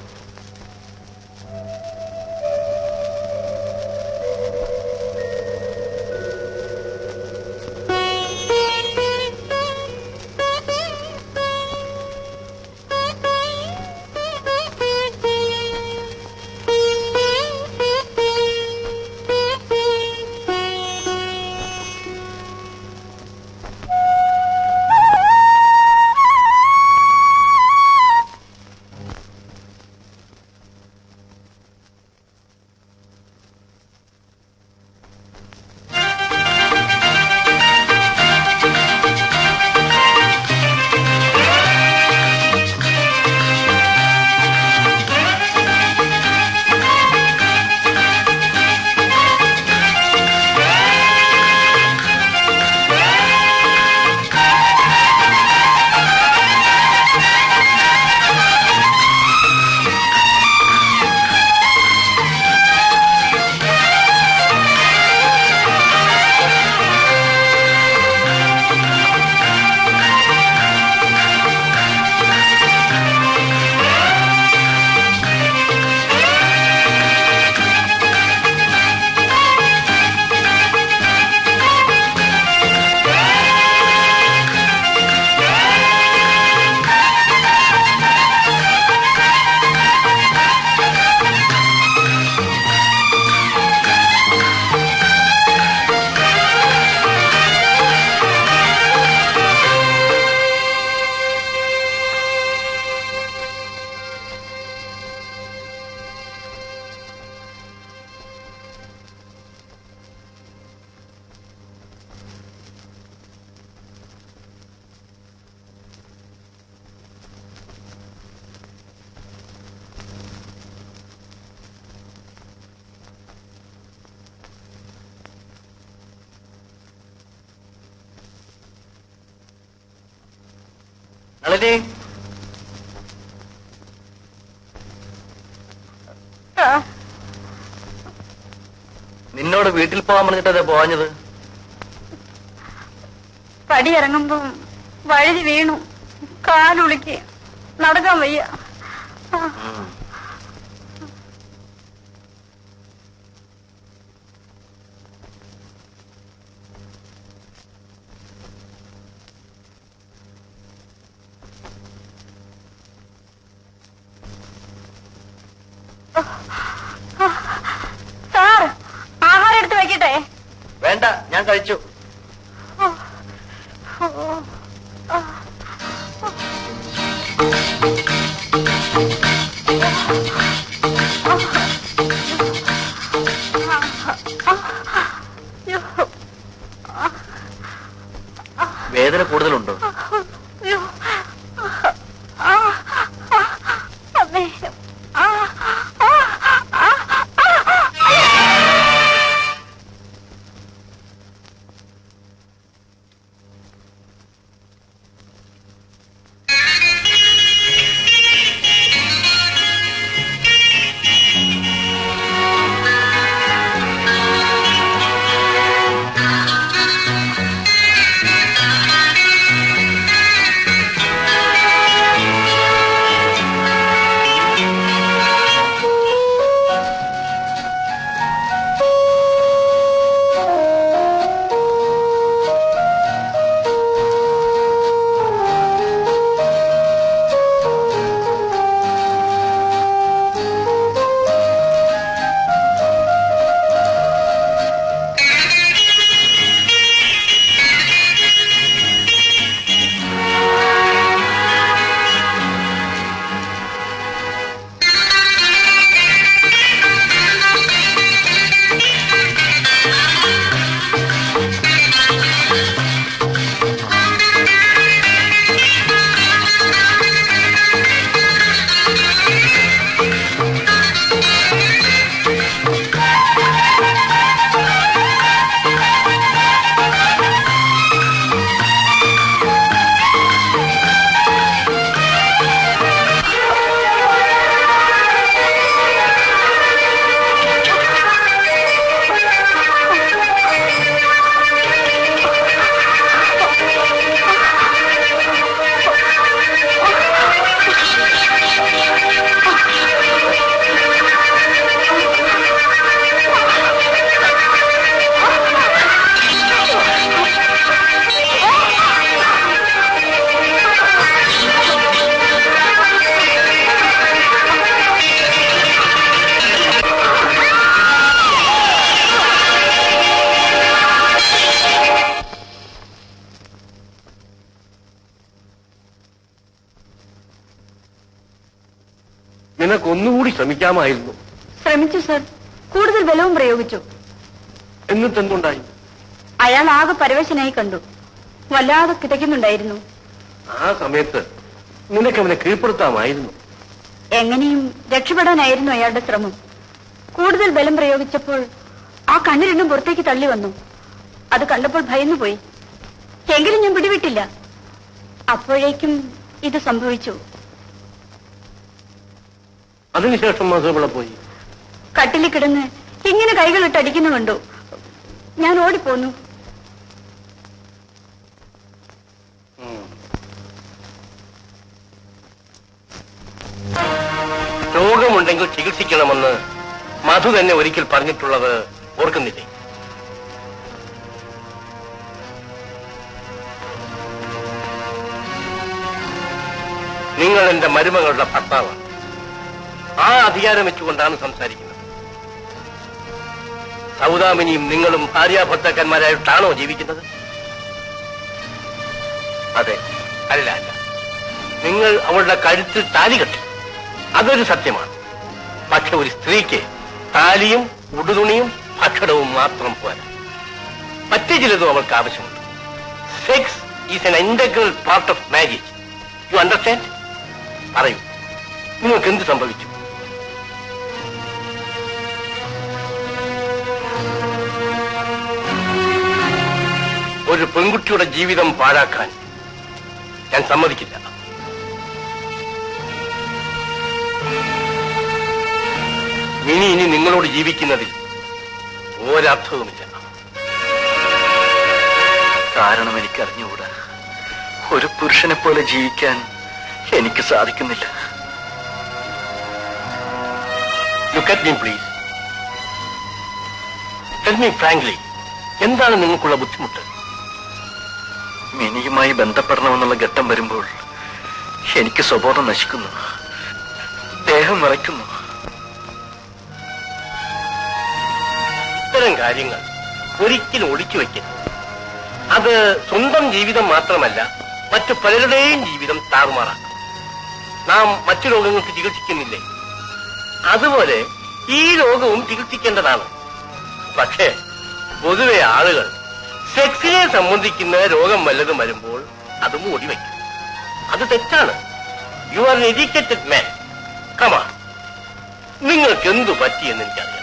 B: നളിനി, നിന്നോട് വീട്ടിൽ പോകാൻ പറഞ്ഞിട്ടേ പോവാഞ്ഞത്?
A: പടി ഇറങ്ങുമ്പോ വഴുതി വീണു. കാലുളിക്ക് നടക്കാൻ വയ്യ. സാർ, ആഹാരം എടുത്ത് വയ്ക്കട്ടെ?
B: വേണ്ട, ഞാൻ കഴിച്ചു. വേദന കൂടുതലുണ്ടോ?
E: നിനക്കൊന്നുകൂടി ശ്രമിക്കാമായിരുന്നു.
A: ശ്രമിച്ചു സർ, കൂടുതൽ ബലവും പ്രയോഗിച്ചു.
E: എന്നിട്ടെന്തുണ്ടായി?
A: അയാൾ ആകെ പരവശനായി കണ്ടു. വല്ലാതെ കിതയ്ക്കുന്നുണ്ടായിരുന്നു.
E: ആ സമയത്ത് നിനക്കവനെ കീഴ്പ്പെടുത്താമായിരുന്നു.
A: എങ്ങനെയും രക്ഷപ്പെടാനായിരുന്നു അയാളുടെ ശ്രമം. കൂടുതൽ ബലം പ്രയോഗിച്ചപ്പോൾ ആ കണ്ണ് രണ്ടും പുറത്തേക്ക് തള്ളി വന്നു. അത് കണ്ടപ്പോൾ ഭയന്നുപോയി. എങ്കിലും ഞാൻ പിടിവിട്ടില്ല. അപ്പോഴേക്കും ഇത് സംഭവിച്ചു.
E: അതിനുശേഷം മാധവപിള്ള പോയി.
A: കട്ടിലിൽ കിടന്ന് ഇങ്ങനെ കൈകളിട്ട് അടിക്കുന്നു കണ്ടു. ഞാൻ ഓടിപ്പോന്നു.
E: രോഗമുണ്ടെങ്കിൽ ചികിത്സിക്കണമെന്ന് മധു തന്നെ ഒരിക്കൽ പറഞ്ഞിട്ടുള്ളത് ഓർക്കുന്നില്ലേ? നിങ്ങൾ എന്റെ മരുമകളുടെ ഭർത്താവാണ്. ആ അധികാരം വെച്ചുകൊണ്ടാണ് സംസാരിക്കുന്നത്. സൗദാമിനിയും നിങ്ങളും ഭാര്യാഭർത്താക്കന്മാരായിട്ടാണോ ജീവിക്കുന്നത്?
B: അതെ.
E: അല്ല അല്ല, നിങ്ങൾ അവളുടെ കഴുത്തിൽ താലി കെട്ടി, അതൊരു സത്യമാണ്. പക്ഷെ ഒരു സ്ത്രീക്ക് താലിയും ഉടുതുണിയും ഭക്ഷണവും മാത്രം പോരാ, മറ്റു ചിലതും അവൾക്ക് ആവശ്യമുണ്ട്. Sex is N integral part of marriage. You understand? പറയൂ, നിങ്ങൾക്ക് എന്ത് സംഭവിച്ചു? ഒരു പെൺകുട്ടിയുടെ ജീവിതം പാഴാക്കാൻ ഞാൻ സമ്മതിക്കില്ല. ഇനി നിങ്ങളോട് ജീവിക്കുന്നതിൽ ഒരർത്ഥവുമില്ല.
B: കാരണം എനിക്കറിഞ്ഞുകൂടാ. ഒരു പുരുഷനെ പോലെ ജീവിക്കാൻ എനിക്ക് സാധിക്കുന്നില്ല.
E: Look at me please. Tell me frankly, എന്താണ് നിങ്ങൾക്കുള്ള ബുദ്ധിമുട്ട്?
B: മിനിയുമായി ബന്ധപ്പെടണമെന്നുള്ള ഘട്ടം വരുമ്പോൾ എനിക്ക് സ്വബോധം നശിക്കുന്നു, ദേഹം വിറയ്ക്കുന്നു.
E: ഇത്തരം കാര്യങ്ങൾ ഒരിക്കലും ഒളിച്ചു വയ്ക്കരുത്. അത് സ്വന്തം ജീവിതം മാത്രമല്ല, മറ്റു പലരുടെയും ജീവിതം താറുമാറാക്കും. നാം മറ്റു രോഗങ്ങൾക്ക് ചികിത്സിക്കുന്നില്ലേ, അതുപോലെ ഈ രോഗവും ചികിത്സിക്കേണ്ടതാണ്. പക്ഷേ പൊതുവെ ആളുകൾ സെക്സിനെ സംബന്ധിക്കുന്ന രോഗം വല്ലതും വരുമ്പോൾ അത് മൂടിവയ്ക്കും. അത് തെറ്റാണ്. യു ആർ എൻ എഡ്യൂക്കേറ്റഡ് മാൻ. കമാ, നിങ്ങൾക്ക് എന്തു പറ്റിയെന്ന് എനിക്കറിയാം.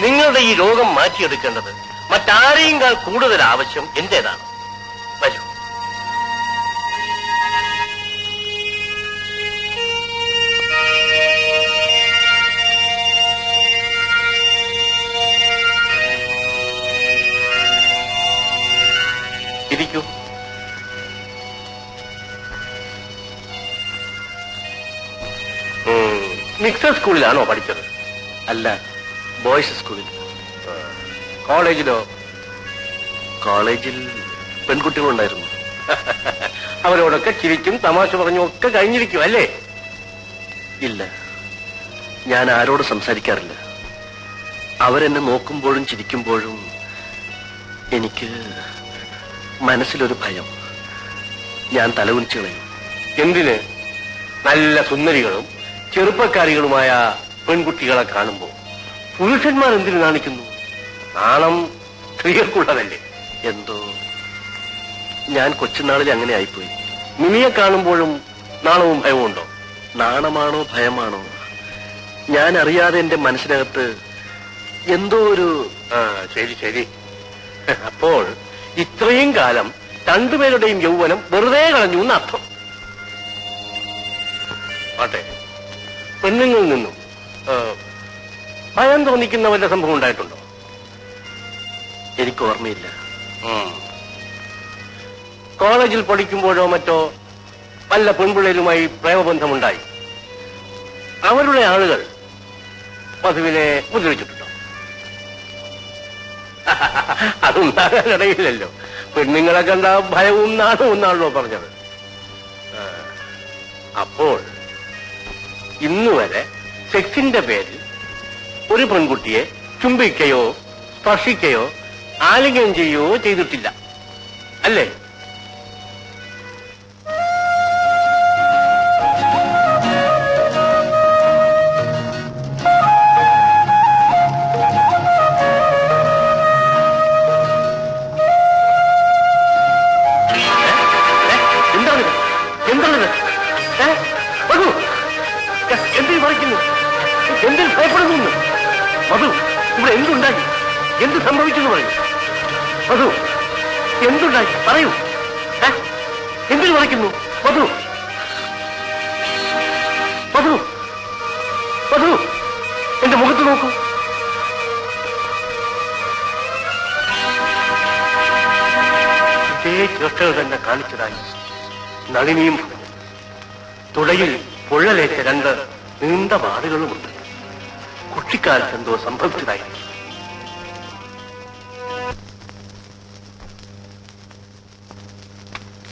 E: നിങ്ങളുടെ ഈ രോഗം മാറ്റിയെടുക്കേണ്ടത് മറ്റാരെയുംകാൾ കൂടുതൽ ആവശ്യം എന്റേതാണ്. വരൂ. ഇരിക്കൂ. മിക്സർ സ്കൂളിലാണോ പഠിച്ചത്?
B: അല്ല, ബോയ്സ് സ്കൂളിൽ.
E: കോളേജിലോ?
B: കോളേജിൽ പെൺകുട്ടികളുണ്ടായിരുന്നു.
E: അവരോടൊക്കെ ചിരിച്ചും തമാശ പറഞ്ഞും ഒക്കെ കഴിഞ്ഞിരിക്കും അല്ലേ?
B: ഇല്ല, ഞാൻ ആരോട് സംസാരിക്കാറില്ല. അവരെന്നെ നോക്കുമ്പോഴും ചിരിക്കുമ്പോഴും എനിക്ക് മനസ്സിലൊരു ഭയം. ഞാൻ തലകുനിച്ചു കളയും.
E: എന്തിന്? നല്ല സുന്ദരികളും ചെറുപ്പക്കാരികളുമായ പെൺകുട്ടികളെ കാണുമ്പോൾ പുരുഷന്മാർ എന്തിനു നാണിക്കുന്നു? നാണം സ്ത്രീകൾക്കുള്ളതല്ലേ?
B: എന്തോ ഞാൻ കൊച്ചുനാളിൽ അങ്ങനെ ആയിപ്പോയി.
E: മിനിയെ കാണുമ്പോഴും നാണവും ഭയവും ഉണ്ടോ?
B: നാണമാണോ ഭയമാണോ, ഞാൻ അറിയാതെ എന്റെ മനസ്സിനകത്ത് എന്തോ ഒരു...
E: ശരി ശരി. അപ്പോൾ ഇത്രയും കാലം രണ്ടുപേരുടെയും യൗവനം വെറുതെ കളഞ്ഞു എന്നർത്ഥം. ആട്ടെ, പെണ്ണുങ്ങളിൽ നിന്നും ഭയം തോന്നിക്കുന്ന വല്ല സംഭവം ഉണ്ടായിട്ടുണ്ടോ?
B: എനിക്ക് ഓർമ്മയില്ല.
E: കോളേജിൽ പഠിക്കുമ്പോഴോ മറ്റോ വല്ല പെൺപിള്ളേരുമായി പ്രേമബന്ധമുണ്ടായി അവരുടെ ആളുകൾ മധുവിനെ ഉപദ്രവിച്ചിട്ടുണ്ടോ? അതുണ്ടാകാനിടയില്ലല്ലോ. പെണ്ണുങ്ങളെ കണ്ട ഭയവും നാണവും എന്നാണല്ലോ പറഞ്ഞത്. അപ്പോൾ ഇന്നുവരെ സെക്സിന്റെ പേരിൽ ഒരു പെൺകുട്ടിയെ ചുംബിക്കുകയോ സ്പർശിക്കുകയോ ആലിംഗനം ചെയ്യുകയോ ചെയ്തിട്ടില്ല അല്ലേ? വിളിക്കുന്നു? എന്തിന് ഭയപ്പെടുന്നു? മധു, ഇവിടെ എന്തുണ്ടായി? എന്ത് സംഭവിച്ചെന്ന് പറയൂ. മധു, എന്തുണ്ടായി പറയൂ. എന്തിനു വിളിക്കുന്നു? മധു, മധു, മധു, എന്റെ മുഖത്ത് നോക്കൂ. ഇതേ ചേഷ്ടകൾ തന്നെ കാണിച്ചതായി നളിനിയും പറഞ്ഞു. തുടയിൽ പൊള്ളലേറ്റ 2 നീണ്ട വാതുകളുമുണ്ട്. കുട്ടിക്കാലത്ത് എന്തോ സംഭവിച്ചതായി.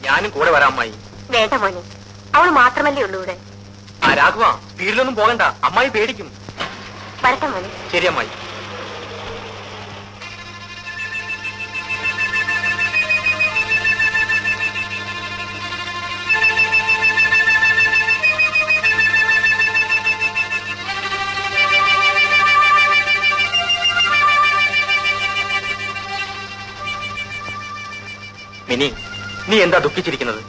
D: ഞാനും കൂടെ വരാം അമ്മായി.
A: വേണ്ട മോനെ, അവൾ മാത്രമല്ലേ ഉള്ളൂ ഇവിടെ.
D: ആ രാഘവ, വീട്ടിലൊന്നും പോകണ്ട, അമ്മായി പേടിക്കും.
A: വരട്ടെ മോനെ.
D: ശരി അമ്മായി. മിനി, നീ എന്താ ദുഃഖിച്ചിരിക്കുന്നത്?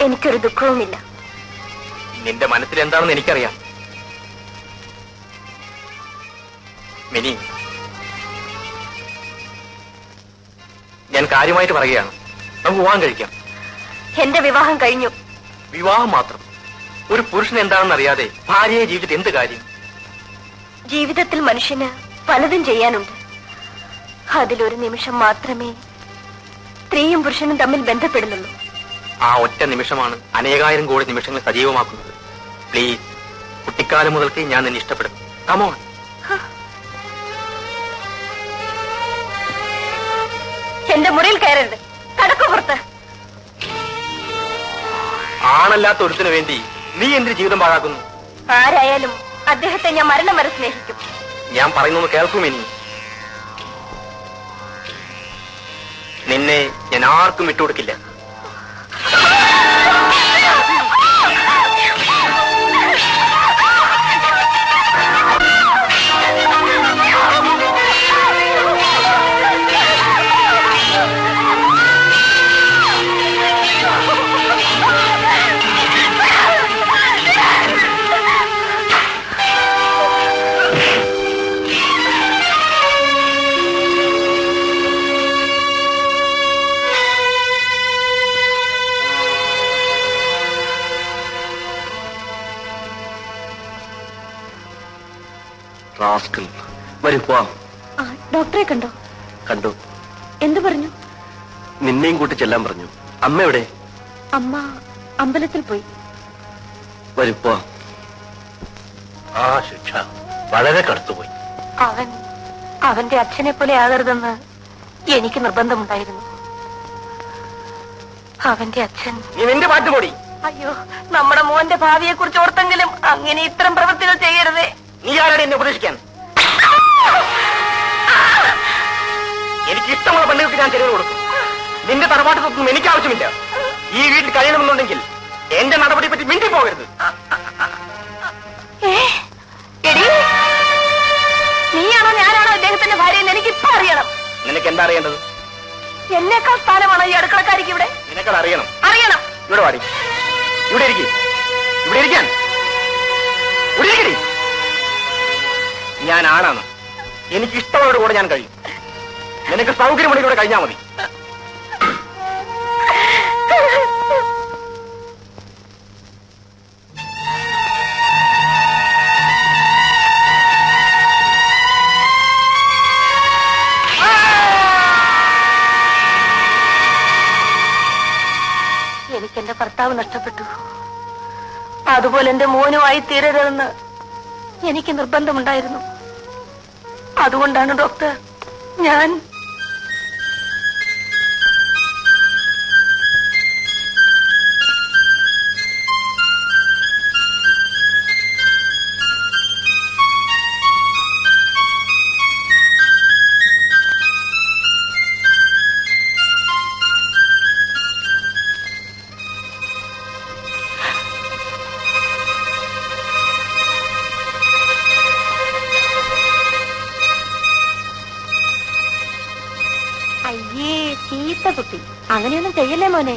A: എനിക്കൊരു ദുഃഖവുമില്ല.
D: നിന്റെ മനസ്സിൽ എന്താണെന്ന് എനിക്കറിയാം. മിനി, ഞാൻ കാര്യമായിട്ട് പറയുകയാണ്. നമുക്ക് വിവാഹം കഴിക്കാം.
A: എന്റെ വിവാഹം കഴിഞ്ഞു.
D: വിവാഹം മാത്രം? ഒരു പുരുഷൻ എന്താണെന്ന് അറിയാതെ ഭാര്യയെ ജീവിച്ചിട്ട് എന്ത് കാര്യം?
A: ജീവിതത്തിൽ മനുഷ്യന് പലതും ചെയ്യാനുണ്ട്. അതിലൊരു നിമിഷം മാത്രമേ സ്ത്രീയും പുരുഷനും തമ്മിൽ ബന്ധപ്പെടുന്നുള്ളൂ.
D: ആ ഒറ്റ നിമിഷമാണ് അനേകായിരം കോടി നിമിഷങ്ങൾ സജീവമാക്കുന്നത്. പ്ലീസ്, കുട്ടിക്കാലം മുതൽക്ക് ഞാൻ നിന്നെ ഇഷ്ടപ്പെടുന്നു. കമോൺ.
A: എന്റെ മുറിയിൽ കയറരുത്. കടക്കു പുറത്ത്.
D: ആണല്ലാത്ത ഒരുത്തിനു വേണ്ടി നീ എന്തിന് ജീവിതം പാഴാക്കുന്നു?
A: ആരായാലും അദ്ദേഹത്തെ ഞാൻ മരണം വരെ സ്നേഹിക്കും.
D: ഞാൻ പറയുന്നത് കേൾക്കും. ഇനി നിന്നെ ഞാൻ ആർക്കും വിട്ടുകൊടുക്കില്ല.
B: വരൂ പോവാം.
A: ഡോക്ടറെ കണ്ടോ?
B: കണ്ടു.
A: എന്തു പറഞ്ഞു?
B: നിന്നെയും കൂട്ടി ചെല്ലാൻ പറഞ്ഞു. അമ്മ എവിടെ?
A: അമ്മ അമ്പലത്തിൽ പോയി.
B: വരൂ പോവാം.
E: ആ ശിക്ഷ വളരെ കടുത്തുപോയി.
A: അവന്റെ അച്ഛനെ പോലെ ആകരുതെന്ന് എനിക്ക് നിർബന്ധമുണ്ടായിരുന്നു. അവന്റെ അച്ഛൻ.
D: നീ നിന്റെ പാട്ട് പോടി.
A: അയ്യോ, നമ്മുടെ മോന്റെ ഭാവിയെ കുറിച്ച് ഓർത്തെങ്കിലും അങ്ങനെ ഇത്തരം പ്രവൃത്തികൾ ചെയ്യരുതേ.
D: നീ ആരാണ് എന്നെ ഉപദേശിക്കാൻ? എനിക്ക് ഇഷ്ടമുള്ള പെണ്ണുകൾക്ക് ഞാൻ ചെലവ് കൊടുക്കും. നിന്റെ തറവാട്ടത്തൊന്നും എനിക്ക് ആവശ്യമില്ല. ഈ വീട്ടിൽ കഴിയണമെന്നുണ്ടെങ്കിൽ എന്റെ നടപടിയെ പറ്റി മിണ്ടി പോകരുത്.
A: നീയാണോ ഞാനാണോ അദ്ദേഹത്തിന്റെ ഭാര്യ എന്ന് എനിക്കിപ്പോ അറിയണം.
D: നിനക്ക് എന്താ അറിയേണ്ടത്?
A: എന്നേക്കാൾ സ്ഥാനമാണോ ഈ അടുക്കളക്കാരിക്ക് ഇവിടെ?
D: നിനക്കത് അറിയണം.
A: അറിയണം.
D: ഇവിടെ വാടി. ഇവിടെ ഇരിക്കും. ഇവിടെ ഇരിക്കാൻ. ഇവിടെ ഇരിക്കടി. ഞാൻ ആണാണ്. എനിക്ക് ഇഷ്ടമുള്ളവരുടെ കൂടെ ഞാൻ കഴിയും. നിനക്ക് സൗകര്യമുള്ള കഴിഞ്ഞാൽ മതി.
A: എനിക്കെന്റെ ഭർത്താവ് നഷ്ടപ്പെട്ടു. അതുപോലെ എന്റെ മോനുമായി തീരരുതെന്ന് എനിക്ക് നിർബന്ധമുണ്ടായിരുന്നു. അതുകൊണ്ടാണ് ഡോക്ടർ ഞാൻ ചീത്ത കുട്ടി. അങ്ങനെയൊന്നും ചെയ്യല്ലേ മോനെ.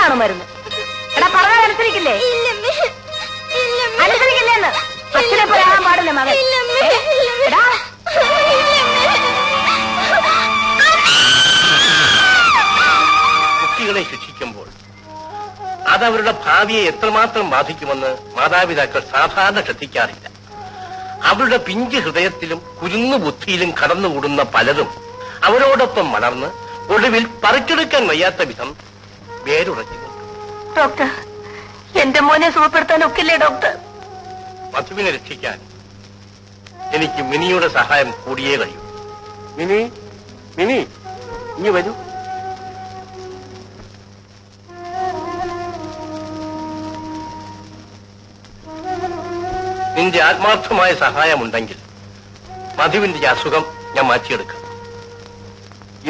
A: ഇതാണ് മരുന്ന്. എടാ പറഞ്ഞാൽ അനുസരിക്കില്ലേ? അനുസരിക്കില്ലേന്ന് അച്ഛനെ പോലെ ആകാൻ പാടില്ല മകൻ. എടാ
E: കുട്ടികളെ ശിക്ഷിക്കുമ്പോൾ അതവരുടെ ഭാവിയെ എത്രമാത്രം ബാധിക്കുമെന്ന് മാതാപിതാക്കൾ സാധാരണ ശ്രദ്ധിക്കാറില്ല. അവരുടെ പിഞ്ച് ഹൃദയത്തിലും കുരുന്നു ബുദ്ധിയിലും കടന്നുകൂടുന്ന പലതും അവരോടൊപ്പം വളർന്ന് ഒടുവിൽ പറിച്ചെടുക്കാൻ വയ്യാത്ത വിധം വേരുറച്ചു.
A: ഡോക്ടർ, എന്റെ മോനെ സുഖപ്പെടുത്താൻ ഒക്കില്ലേ ഡോക്ടർ?
E: മധുവിനെ രക്ഷിക്കാൻ എനിക്ക് മിനിയുടെ സഹായം കൂടിയേ കഴിയൂ. മിനി, മിനി, ഇനി വരൂ. നിന്റെ ആത്മാർത്ഥമായ സഹായമുണ്ടെങ്കിൽ മധുവിന്റെ അസുഖം ഞാൻ മാറ്റിയെടുക്കാം.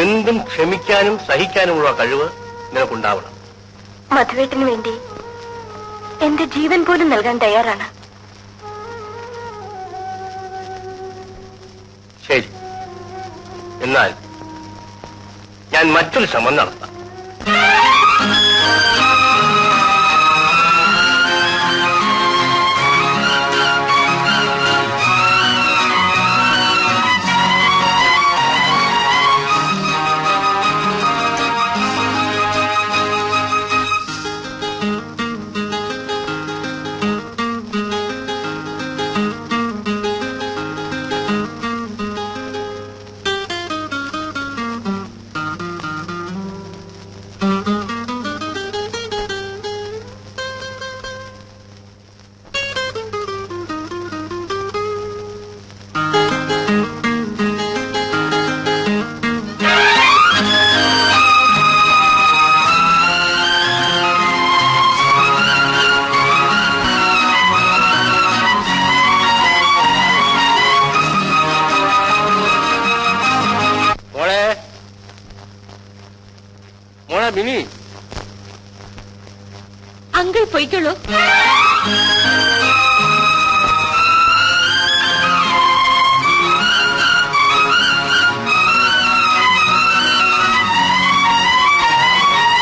E: എന്തും ക്ഷമിക്കാനും സഹിക്കാനുമുള്ള കഴിവ് നിനക്കുണ്ടാവണം.
A: മധുവേട്ടിന് വേണ്ടി എന്റെ ജീവൻ പോലും നൽകാൻ തയ്യാറാണ്.
E: ശരി, എന്നാൽ ഞാൻ മറ്റൊരു ശ്രമം നടത്താം.
A: അങ്കിൾ പോയിക്കോളൂ.